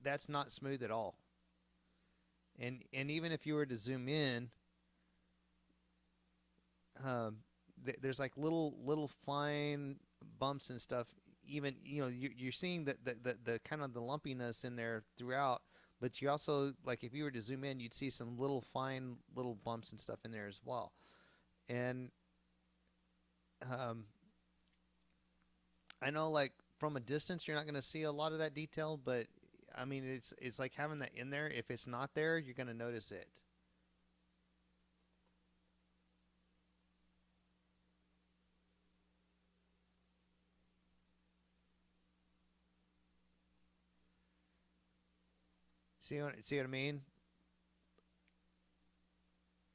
that's not smooth at all. And even if you were to zoom in, um, there's like little fine bumps and stuff. Even you're seeing the kind of the lumpiness in there throughout, but you also, like, if you were to zoom in, you'd see some little fine little bumps and stuff in there as well. And um, I know, like, from a distance you're not going to see a lot of that detail, but I mean it's like having that in there. If it's not there, you're going to notice it. See what I mean?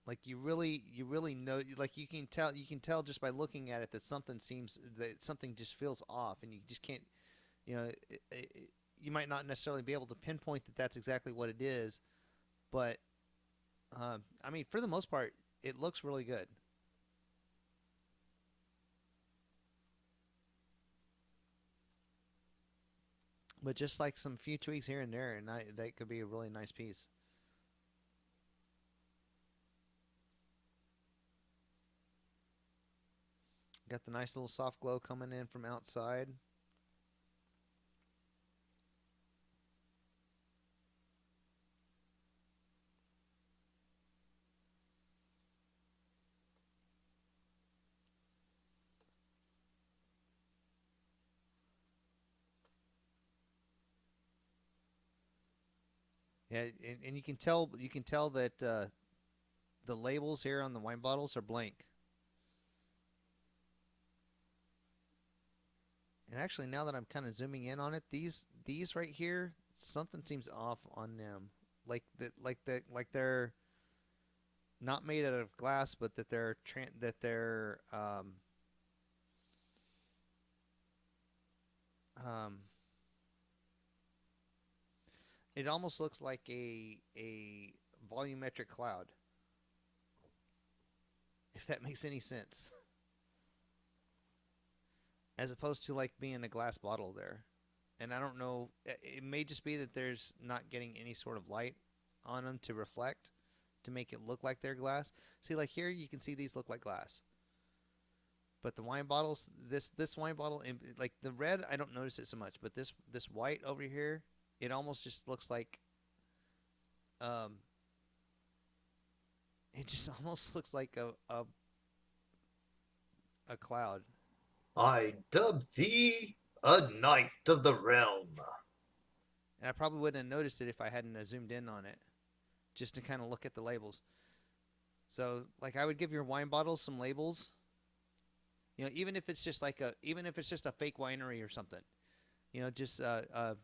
Like you really know, like you can tell just by looking at it that something just feels off, and you just can't, you know you might not necessarily be able to pinpoint that that's exactly what it is, but I mean, for the most part, it looks really good. But just like some few tweaks here and there, and that could be a really nice piece. Got the nice little soft glow coming in from outside. Yeah, and you can tell that the labels here on the wine bottles are blank. And actually, now that I'm kind of zooming in on it, these right here, something seems off on them. Like they're not made out of glass, but that they're um, it almost looks like a volumetric cloud, if that makes any sense, as opposed to like being a glass bottle there. And I don't know, it may just be that there's not getting any sort of light on them to reflect to make it look like they're glass. See, like here you can see these look like glass. But the wine bottles, this wine bottle, like the red, I don't notice it so much. But this white over here, it almost just looks like, um, it just almost looks like a cloud. I dub thee a knight of the realm. And I probably wouldn't have noticed it if I hadn't zoomed in on it, just to kind of look at the labels. So, like, I would give your wine bottles some labels. You know, even if it's just like even if it's just a fake winery or something. You know, just um,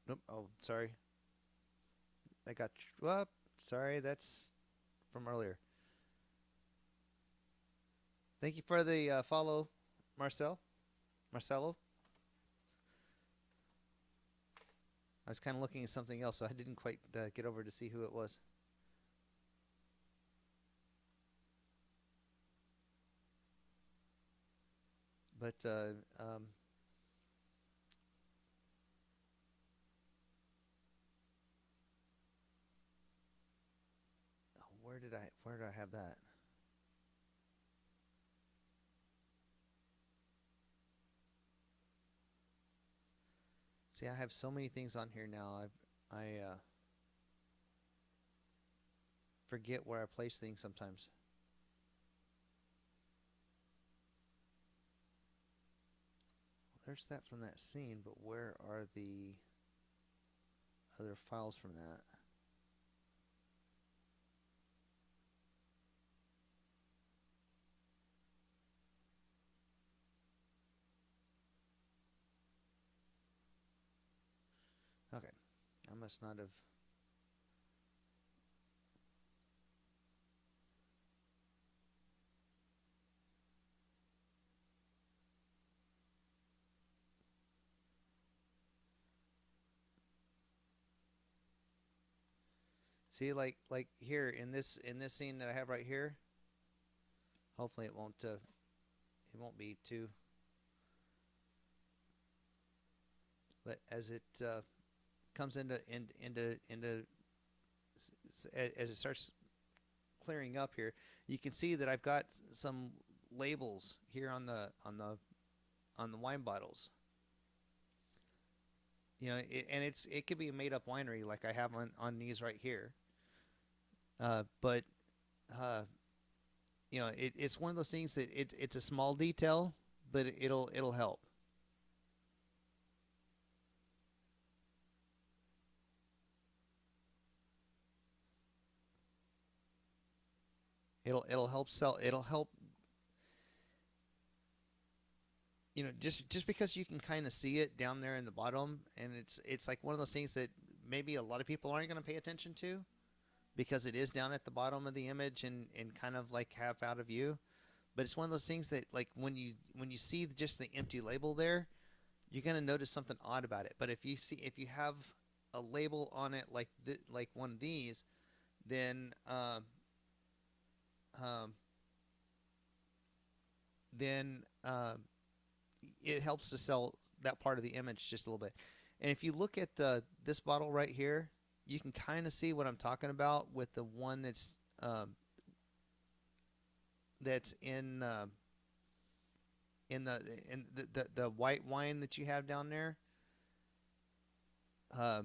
nope. Oh, sorry. I got. Whoop. Sorry, that's from earlier. Thank you for the follow, Marcelo. I was kind of looking at something else, so I didn't quite get over to see who it was. But where did I have that? See, I have so many things on here now. I forget where I place things sometimes. There's that from that scene, but where are the other files from that? Okay, I must not have. See, like here in this scene that I have right here. Hopefully, it won't be too. But as it comes into as it starts clearing up here, you can see that I've got some labels here on the wine bottles. You know, and it could be a made up winery like I have on these right here. But uh, you know, it's one of those things that it's a small detail, but it'll help. It'll help sell. It'll help. You know, just because you can kind of see it down there in the bottom, and it's like one of those things that maybe a lot of people aren't going to pay attention to because it is down at the bottom of the image and kind of like half out of view. But it's one of those things that like when you see just the empty label there, you're gonna notice something odd about it. But if you have a label on it like one of these, then um, then it helps to sell that part of the image just a little bit. And if you look at this bottle right here, you can kind of see what I'm talking about with the one that's in the white wine that you have down there. Uh,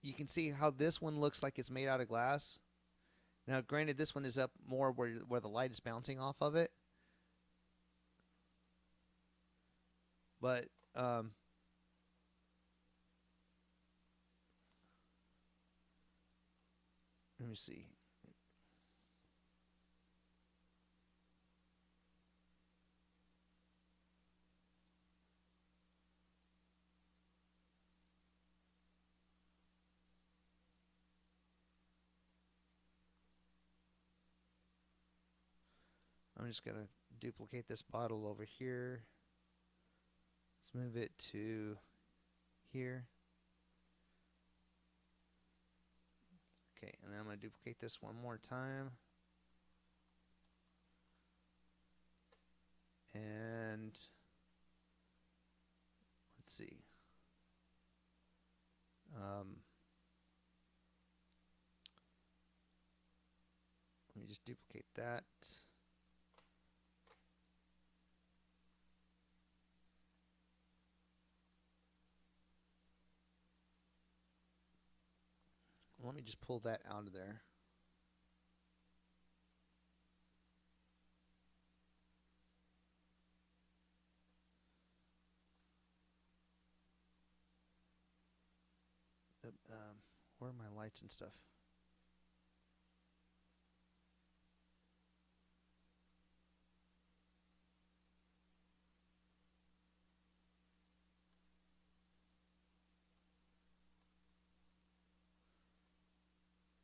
you can see how this one looks like it's made out of glass. Now, granted, this one is up more where the light is bouncing off of it, but let me see. I'm just going to duplicate this bottle over here. Let's move it to here. Okay, and then I'm going to duplicate this one more time. And let's see. Let me just duplicate that. Let me just pull that out of there. Where are my lights and stuff?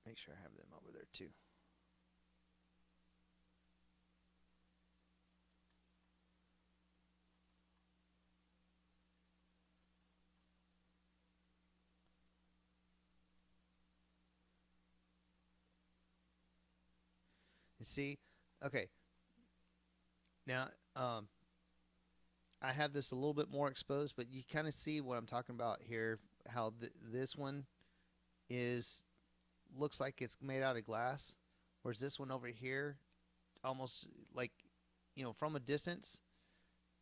Make sure I have them over there too. You see? Okay. Now, I have this a little bit more exposed, but you kind of see what I'm talking about here. How this one is looks like it's made out of glass, whereas this one over here, almost like, from a distance,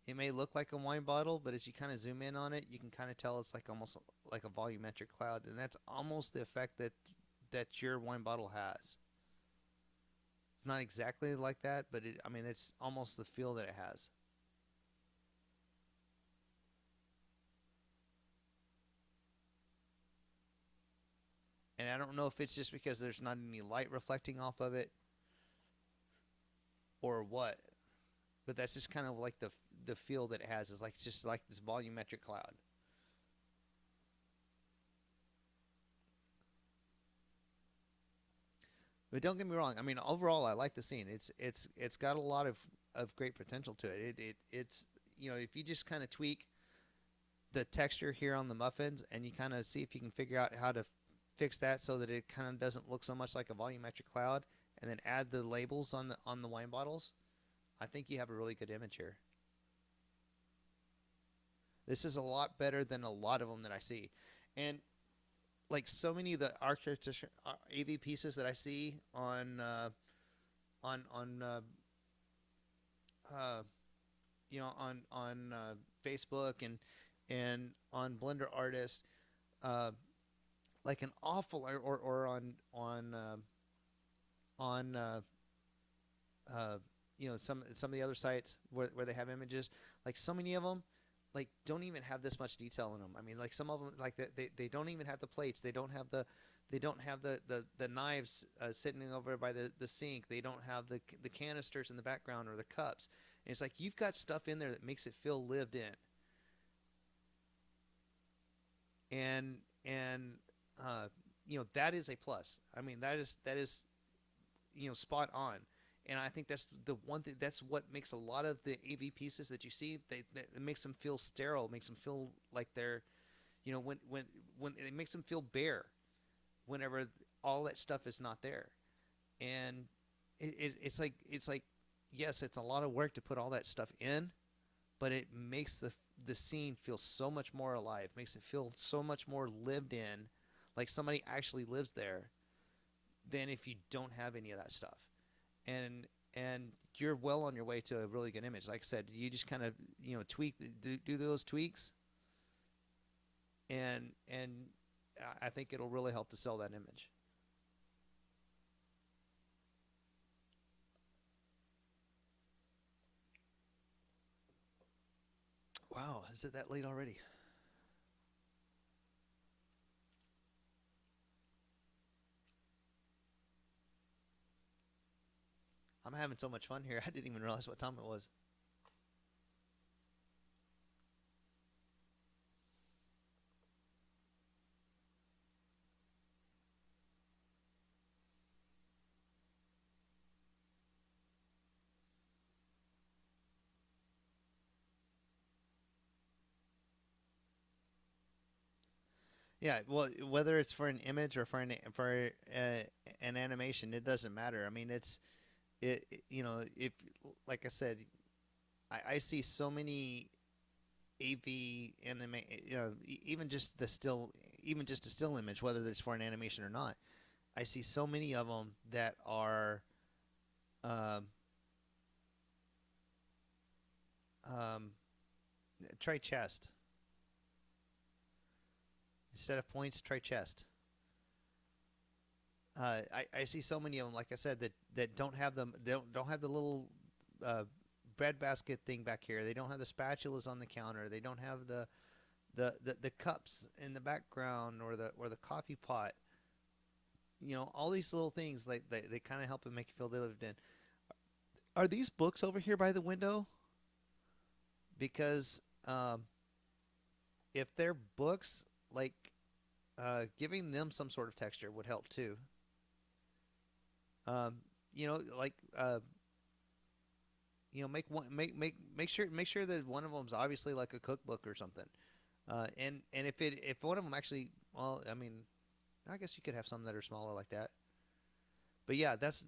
it may look like a wine bottle, but as you kind of zoom in on it, you can kind of tell it's like almost like a volumetric cloud, and that's almost the effect that your wine bottle has. It's not exactly like that, but I mean, it's almost the feel that it has. And I don't know if it's just because there's not any light reflecting off of it or what, but that's just kind of like the feel that it has is like it's just like this volumetric cloud. But don't get me wrong. I mean, overall, I like the scene. It's got a lot of great potential to it. It's if you just kind of tweak the texture here on the muffins and you kind of see if you can figure out how to fix that so that it kind of doesn't look so much like a volumetric cloud, and then add the labels on the wine bottles, I think you have a really good image here. This is a lot better than a lot of them that I see, and like so many of the architecture AV pieces that I see on uh, on Facebook and on Blender Artist, uh, like an awful or on some of the other sites where they have images, like so many of them like don't even have this much detail in them. I mean, like some of them like they don't even have the plates. They don't have the knives sitting over by the sink. They don't have the canisters in the background or the cups. And it's like you've got stuff in there that makes it feel lived in. And that is a plus. I mean, that is spot on. And I think that's the one thing. That's what makes a lot of the AV pieces that you see. That it makes them feel sterile. Makes them feel like they're, when it makes them feel bare, whenever all that stuff is not there. And it's like yes, it's a lot of work to put all that stuff in, but it makes the scene feel so much more alive. Makes it feel so much more lived in, like somebody actually lives there, than if you don't have any of that stuff. And you're well on your way to a really good image. Like I said, you just kind of tweak do those tweaks, and I think it'll really help to sell that image. Wow, is it that late already? I'm having so much fun here. I didn't even realize what time it was. Yeah, well, whether it's for an image or an animation, it doesn't matter. I mean, you know, if like I said, I see so many AV anime, even just even just a still image, whether it's for an animation or not. I see so many of them that are um, um, try chest instead of points. Try chest. I see so many of them, like I said, that don't have them. They don't have the little uh, bread basket thing back here. They don't have the spatulas on the counter. They don't have the cups in the background or the coffee pot. You know, all these little things like they kind of help and make you feel they lived in. Are these books over here by the window? Because if they're books, like giving them some sort of texture would help too. Um, you know, like make one make sure that one of them's obviously like a cookbook or something. And if one of them actually, well, I mean, I guess you could have some that are smaller like that. But yeah, that's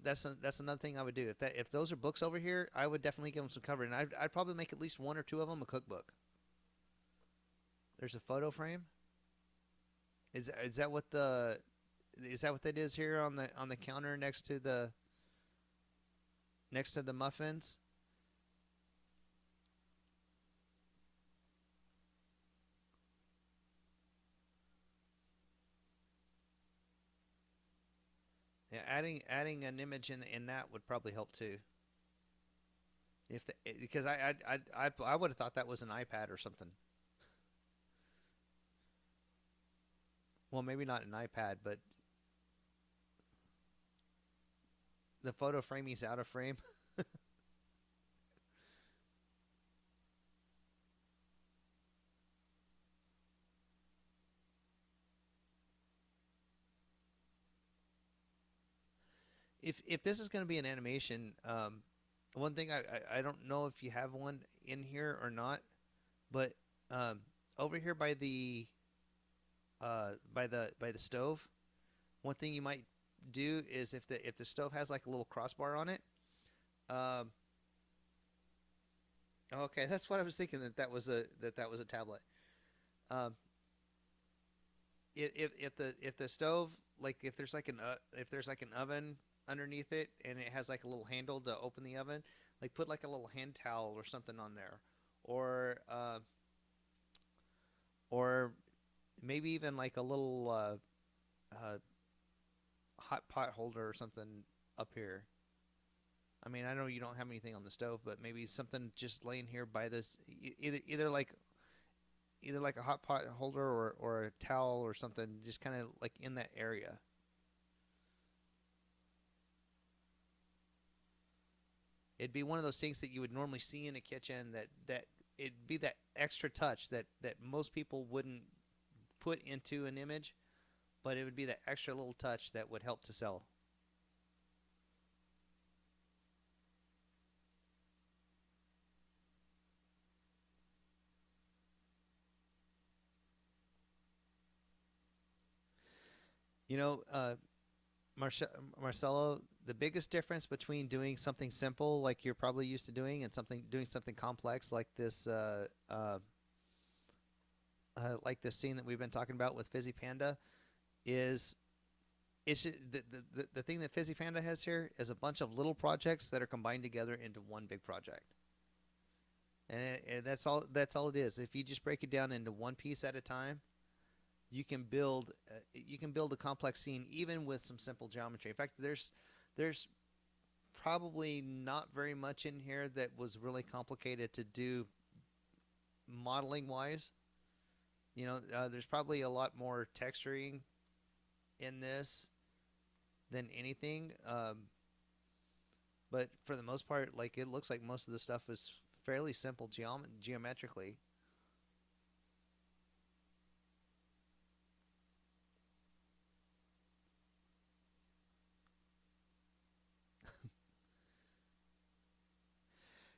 another thing I would do. If those are books over here, I would definitely give them some cover, and I'd probably make at least one or two of them a cookbook. There's a photo frame. Is that what the is that what that is here on the counter next to the muffins? Yeah, adding an image in that would probably help too. Because I would have thought that was an iPad or something. Well, maybe not an iPad, but the photo framing's out of frame. If this is going to be an animation, one thing I don't know if you have one in here or not, but um, over here by the stove, one thing you might do is if the stove has like a little crossbar on it. Um, okay, that's what I was thinking that was a tablet. Um, if the stove, like if there's like an oven underneath it and it has like a little handle to open the oven, like put like a little hand towel or something on there, or or maybe even like a little hot pot holder or something up here. I mean, I know you don't have anything on the stove, but maybe something just laying here by this, either like a hot pot holder or a towel or something, just kind of like in that area. It'd be one of those things that you would normally see in a kitchen that it'd be that extra touch that most people wouldn't put into an image, but it would be that extra little touch that would help to sell. You know, Marce- Marcelo, the biggest difference between doing something simple like you're probably used to doing and something doing something complex like this scene that we've been talking about with Fizzy Panda is the thing that Fizzy Panda has here is a bunch of little projects that are combined together into one big project. And that's all it is. If you just break it down into one piece at a time, you can build a complex scene even with some simple geometry. In fact, there's probably not very much in here that was really complicated to do modeling wise. You know, there's probably a lot more texturing in this than anything. But for the most part, like it looks like most of the stuff is fairly simple geometrically.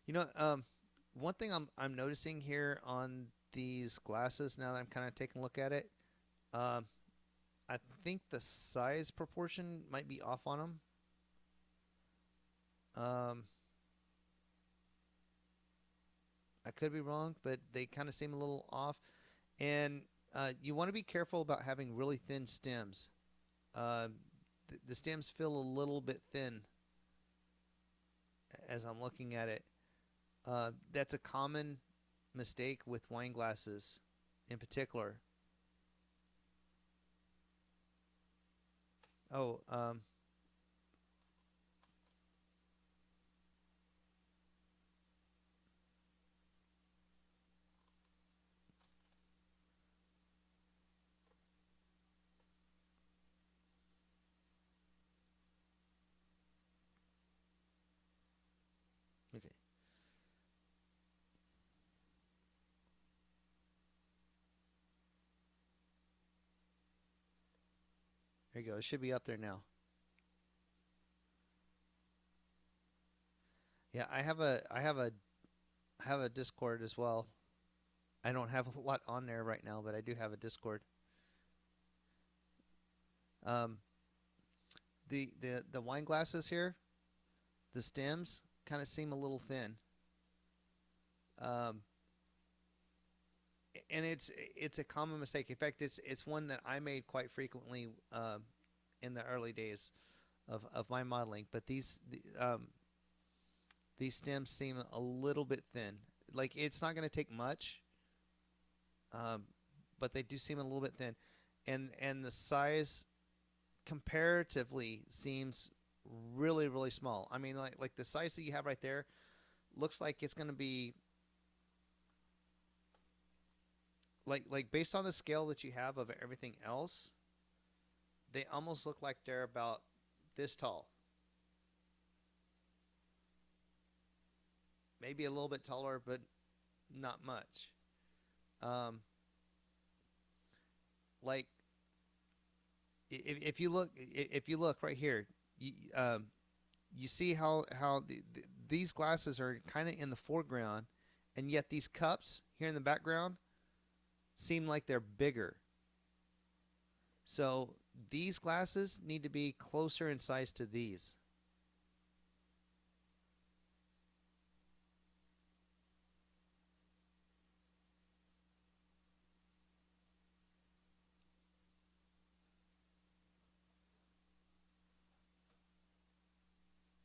You know, one thing I'm noticing here on these glasses now that I'm kind of taking a look at it, Um, I think the size proportion might be off on them. Um, I could be wrong, but they kind of seem a little off. And you want to be careful about having really thin stems. Uh, the stems feel a little bit thin as I'm looking at it. That's a common mistake with wine glasses in particular. Oh, okay. There you go. It should be up there now. Yeah, I have a Discord as well. I don't have a lot on there right now, but I do have a Discord. Um, the wine glasses here, the stems kind of seem a little thin. Um, and it's a common mistake. In fact, it's one that I made quite frequently in the early days of my modeling. But these stems seem a little bit thin. Like it's not going to take much, um, but they do seem a little bit thin, and the size comparatively seems really small. I mean, like the size that you have right there looks like it's going to be like based on the scale that you have of everything else, they almost look like they're about this tall, maybe a little bit taller, but not much. Um, like if you look right here, you see how these glasses are kind of in the foreground, and yet these cups here in the background seem like they're bigger. So these glasses need to be closer in size to these.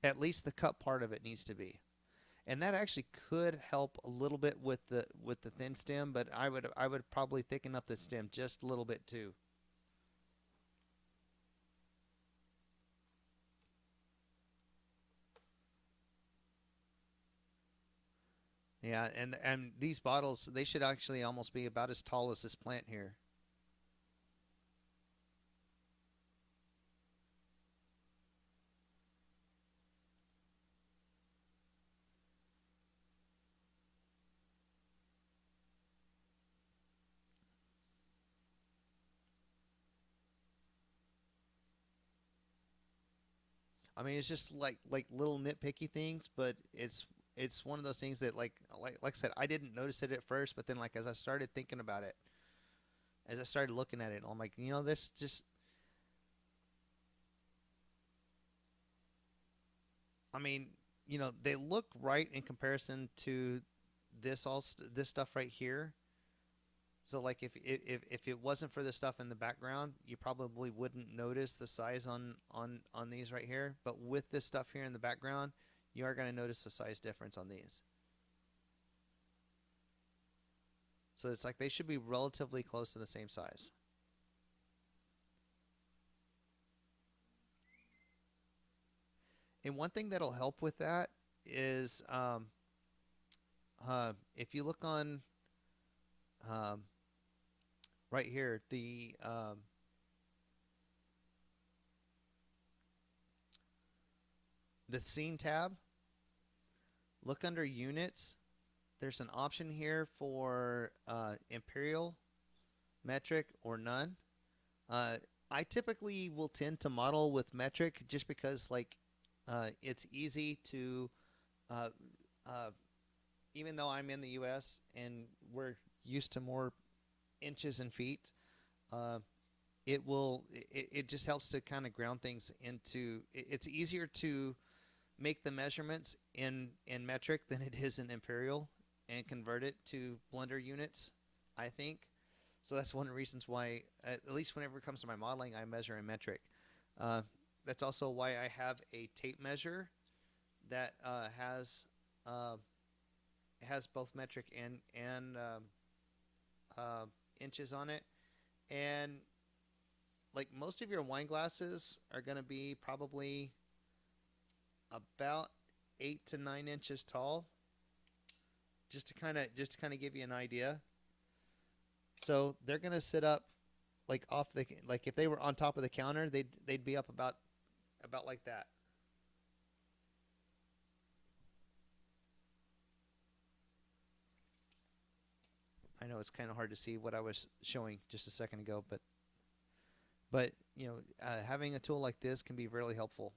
At least the cup part of it needs to be. And that actually could help a little bit with the thin stem, but I would probably thicken up the stem just a little bit too. Yeah, and these bottles they should actually almost be about as tall as this plant here. I mean, it's just like little nitpicky things, but it's one of those things that like I said, I didn't notice it at first, but then like as I started thinking about it, as I started looking at it, I'm like, this just I mean, they look right in comparison to this stuff right here. So like if it wasn't for the stuff in the background, you probably wouldn't notice the size on these right here. But with this stuff here in the background, you are going to notice the size difference on these. So it's like they should be relatively close to the same size. And one thing that'll help with that is if you look on um, right here, the scene tab, look under units. There's an option here for imperial, metric, or none. Uh, I typically will tend to model with metric just because it's easy to uh, uh, even though I'm in the U.S. and we're used to more inches and feet, it just helps to kind of ground things into it's easier to make the measurements in metric than it is in imperial and convert it to blender units, I think. So that's one of the reasons why, at least whenever it comes to my modeling, I measure in metric. Uh, that's also why I have a tape measure that uh, has both metric and inches on it. And like most of your wine glasses are going to be probably about 8 to 9 inches tall, just to kind of give you an idea. So they're going to sit up like off the like if they were on top of the counter, they'd be up about like that. I know it's kind of hard to see what I was showing just a second ago, but having a tool like this can be really helpful.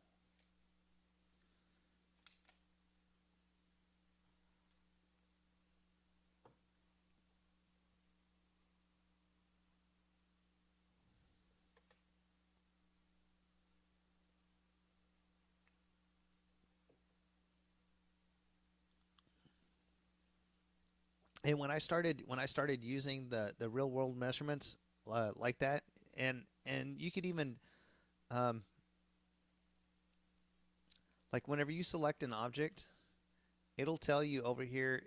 And when I started using the real world measurements like that, and you could even um, like whenever you select an object, it'll tell you over here.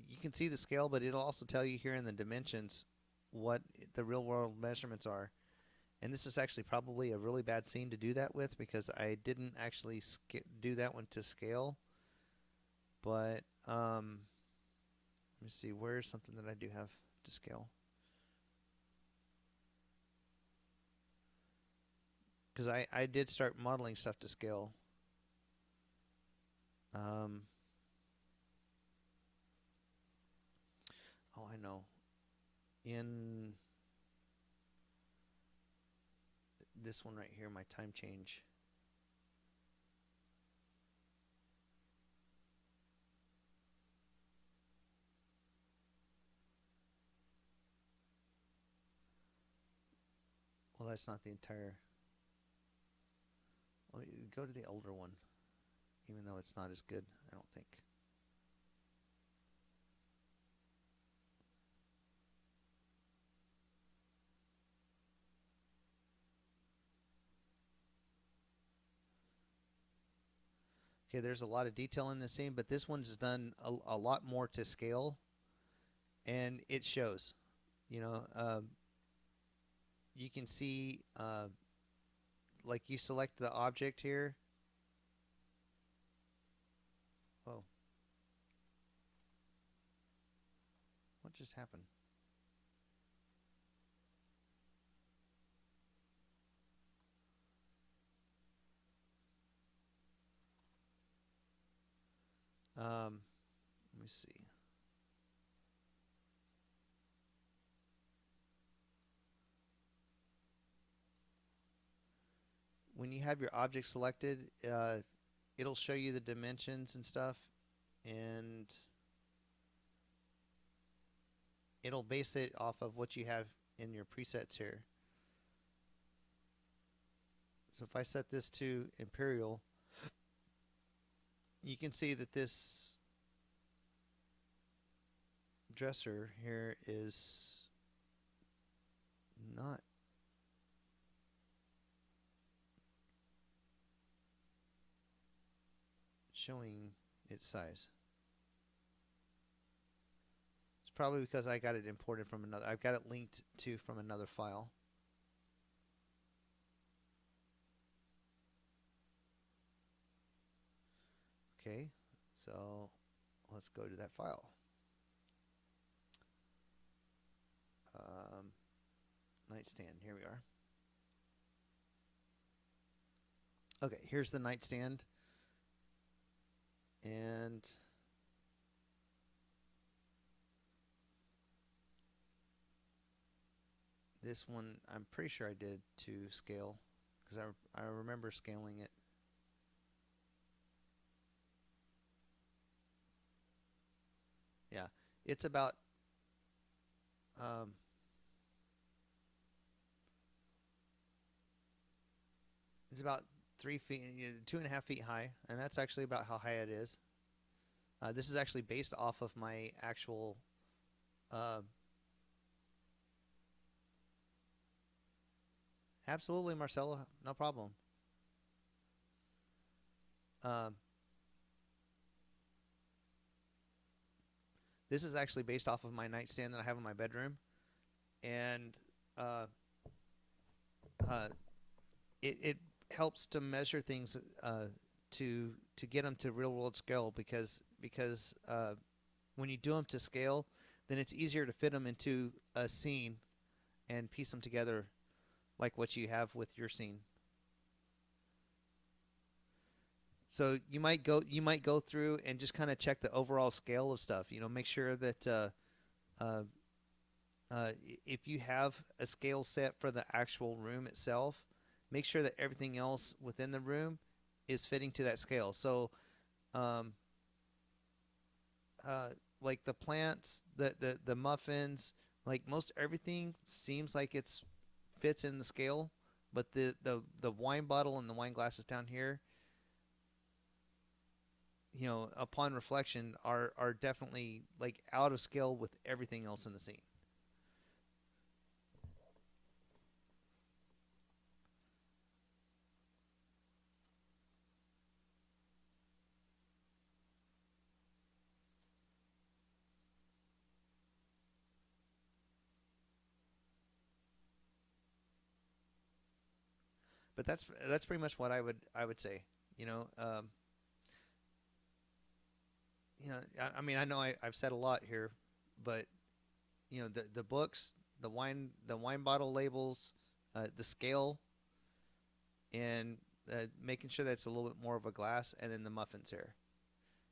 You can see the scale, but it'll also tell you here in the dimensions what the real world measurements are. And this is actually probably a really bad scene to do that with because I didn't actually do that one to scale. But let me see, where's something that I do have to scale? Because I did start modeling stuff to scale. Um, oh, I know. In this one right here, my time change. Well, that's not the entire. Well, go to the older one, even though it's not as good, I don't think. Okay, there's a lot of detail in this scene, but this one's done a lot more to scale, and it shows. You know, you can see, like you select the object here. Whoa, what just happened? Let me see. When you have your object selected, it'll show you the dimensions and stuff, and it'll base it off of what you have in your presets here. So if I set this to Imperial, you can see that this dresser here is not showing its size. It's probably because I got it imported from another. I've got it linked to from another file. Okay, so let's go to that file. Nightstand, here we are. Okay, here's the nightstand. And this one, I'm pretty sure I did to scale because I remember scaling it. Yeah, it's about um, It's about 3 feet, 2.5 feet high, and that's actually about how high it is. This is actually based off of my actual. Uh, Absolutely, Marcelo, no problem. Um, this is actually based off of my nightstand that I have in my bedroom, and uh, uh, it helps to measure things to get them to real world scale because when you do them to scale, then it's easier to fit them into a scene and piece them together like what you have with your scene. So you might go through and just kind of check the overall scale of stuff. Make sure that uh, if you have a scale set for the actual room itself, make sure that everything else within the room is fitting to that scale. So, um, uh, like the plants, the muffins, like most everything seems like it's fits in the scale, but the wine bottle and the wine glasses down here, upon reflection, are definitely like out of scale with everything else in the scene. But that's pretty much what I would say. You know, um, I mean, I know I've said a lot here, but the books, the wine bottle labels, the scale, and making sure that it's a little bit more of a glass, and then the muffins here.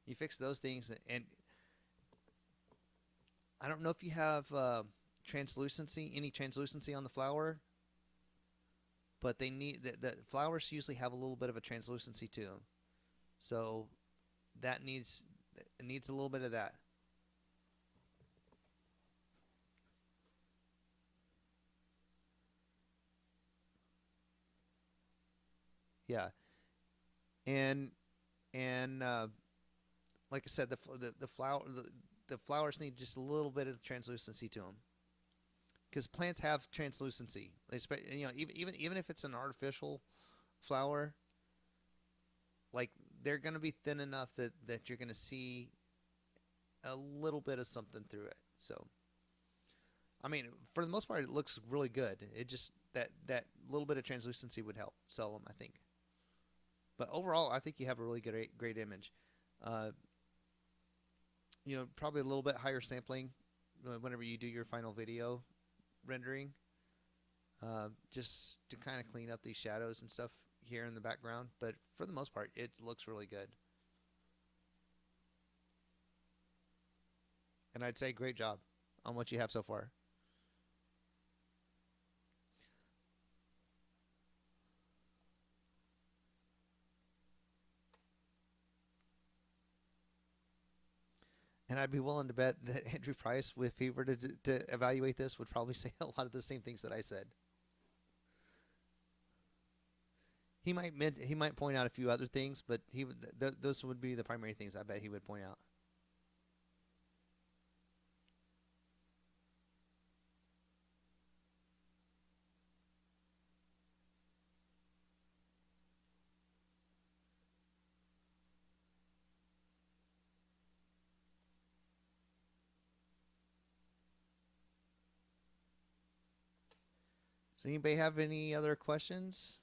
You fix those things, and I don't know if you have any translucency on the flour, but the flowers usually have a little bit of a translucency to them. So that needs it needs a little bit of that. Yeah, and and like I said, the flowers need just a little bit of translucency to them because plants have translucency. Even if it's an artificial flower, like they're gonna be thin enough that you're gonna see a little bit of something through it. So I mean, for the most part, it looks really good. It just that little bit of translucency would help sell them, I think. But overall, I think you have a really great image. Uh, Probably a little bit higher sampling whenever you do your final video rendering, just to kind of clean up these shadows and stuff here in the background. But for the most part, it looks really good. And I'd say great job on what you have so far. And I'd be willing to bet that Andrew Price, if he were to evaluate this, would probably say a lot of the same things that I said. He might point out a few other things, but those would be the primary things I bet he would point out. So anybody have any other questions?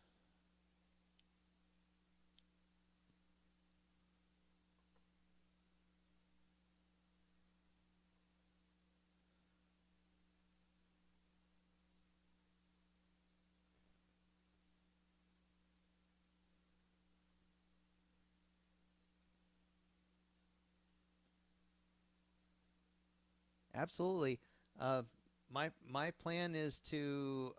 Absolutely. Uh, my plan is to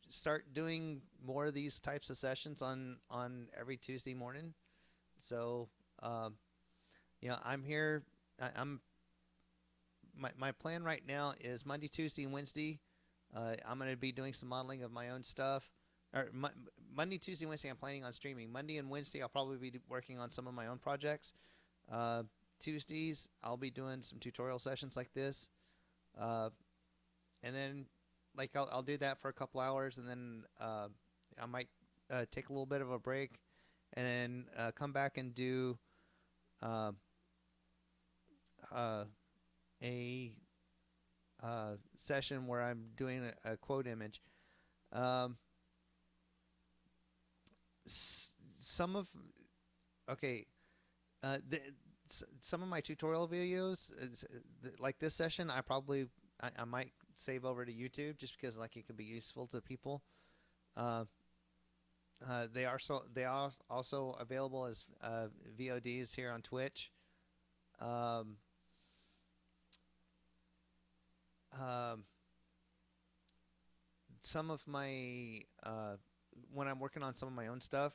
start doing more of these types of sessions on every Tuesday morning. So um, I'm here. I'm my plan right now is Monday, Tuesday, and Wednesday. I'm going to be doing some modeling of my own stuff. or Monday, Tuesday, Wednesday, I'm planning on streaming. Monday and Wednesday, I'll probably be working on some of my own projects. Uh, Tuesdays, I'll be doing some tutorial sessions like this. Uh, and then, like, I'll do that for a couple hours, and then I might take a little bit of a break, and then come back and do uh, uh, a session where I'm doing a quote image. Um, some of okay, some of my tutorial videos, like this session, I might save over to YouTube just because like it could be useful to people. Uh, they are also available as VODs here on Twitch. Um, um, some of my when I'm working on some of my own stuff,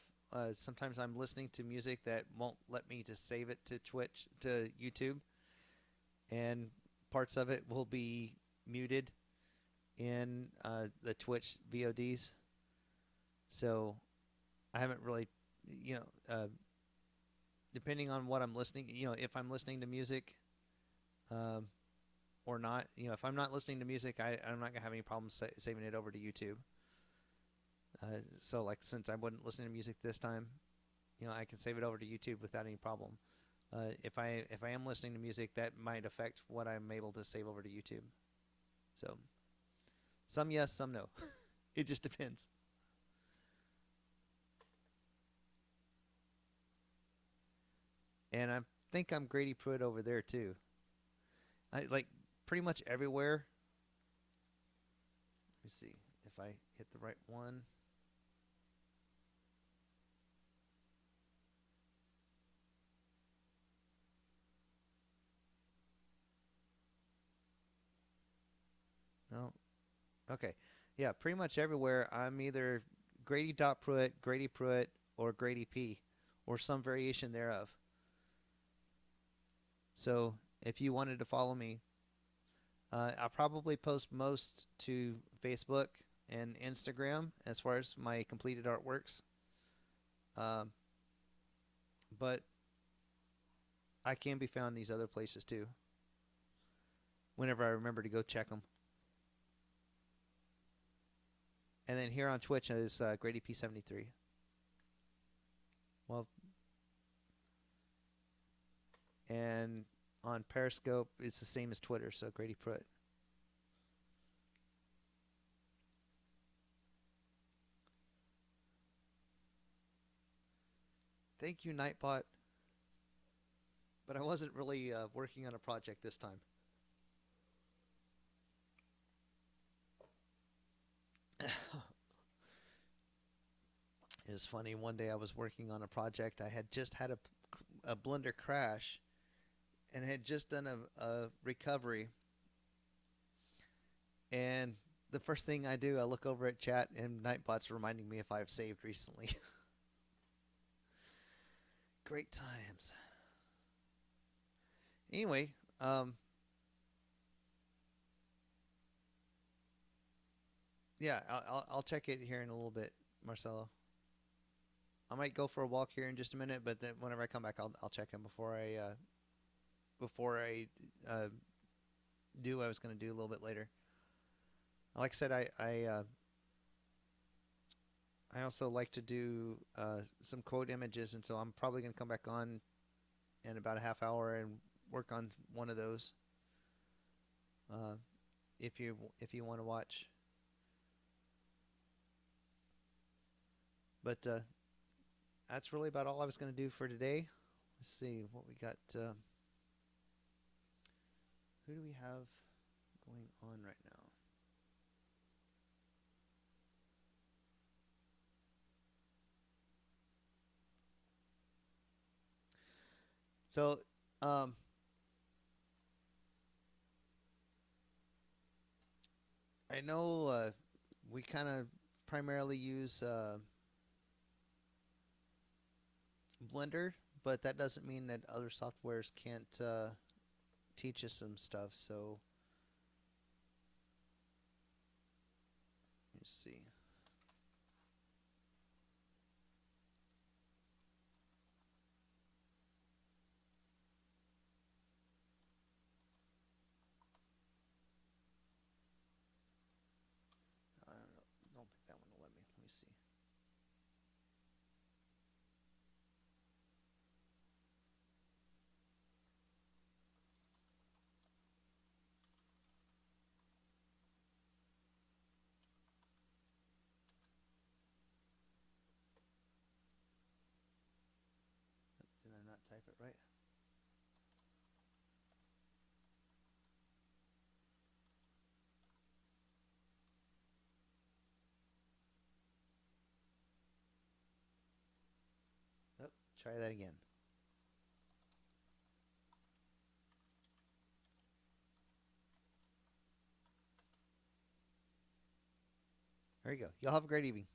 sometimes I'm listening to music that won't let me just save it to Twitch to YouTube, and parts of it will be muted in the Twitch VODs. So I haven't really, you know, depending on what I'm listening, if I'm listening to music um, or not, if I'm not listening to music, I'm not gonna have any problems saving it over to YouTube. So like since I wasn't listening to music this time, I can save it over to YouTube without any problem. If I am listening to music, that might affect what I'm able to save over to YouTube. So some yes, some no. It just depends. And I think I'm Grady Pruitt over there too. I like pretty much everywhere. Let me see if I hit the right one. No. Okay. Yeah, pretty much everywhere I'm either Grady Pruitt, Grady Pruitt, or Grady P, or some variation thereof. So if you wanted to follow me, I'll probably post most to Facebook and Instagram as far as my completed artworks. Um, but I can be found these other places too. Whenever I remember to go check them. And then here on Twitch is Grady P73. Well, and on Periscope it's the same as Twitter, so Grady Pruitt. Thank you, Nightbot. But I wasn't really working on a project this time. It was funny. One day I was working on a project. I had just had a Blender crash and had just done a recovery. And the first thing I do, I look over at chat, and Nightbot's reminding me if I've saved recently. Great times. Anyway, yeah, I'll check it here in a little bit, Marcelo. I might go for a walk here in just a minute, but then whenever I come back, I'll check him before I uh, do what I was going to do a little bit later. Like I said, I also like to do some quote images, and so I'm probably going to come back on in about a half hour and work on one of those. Uh, if you want to watch, but that's really about all I was going to do for today. Let's see what we got. Who do we have going on right now? So, um, I know we kind of primarily use Blender, but that doesn't mean that other softwares can't teach us some stuff. So, let me see. it right. Nope. Try that again. There you go. Y'all have a great evening.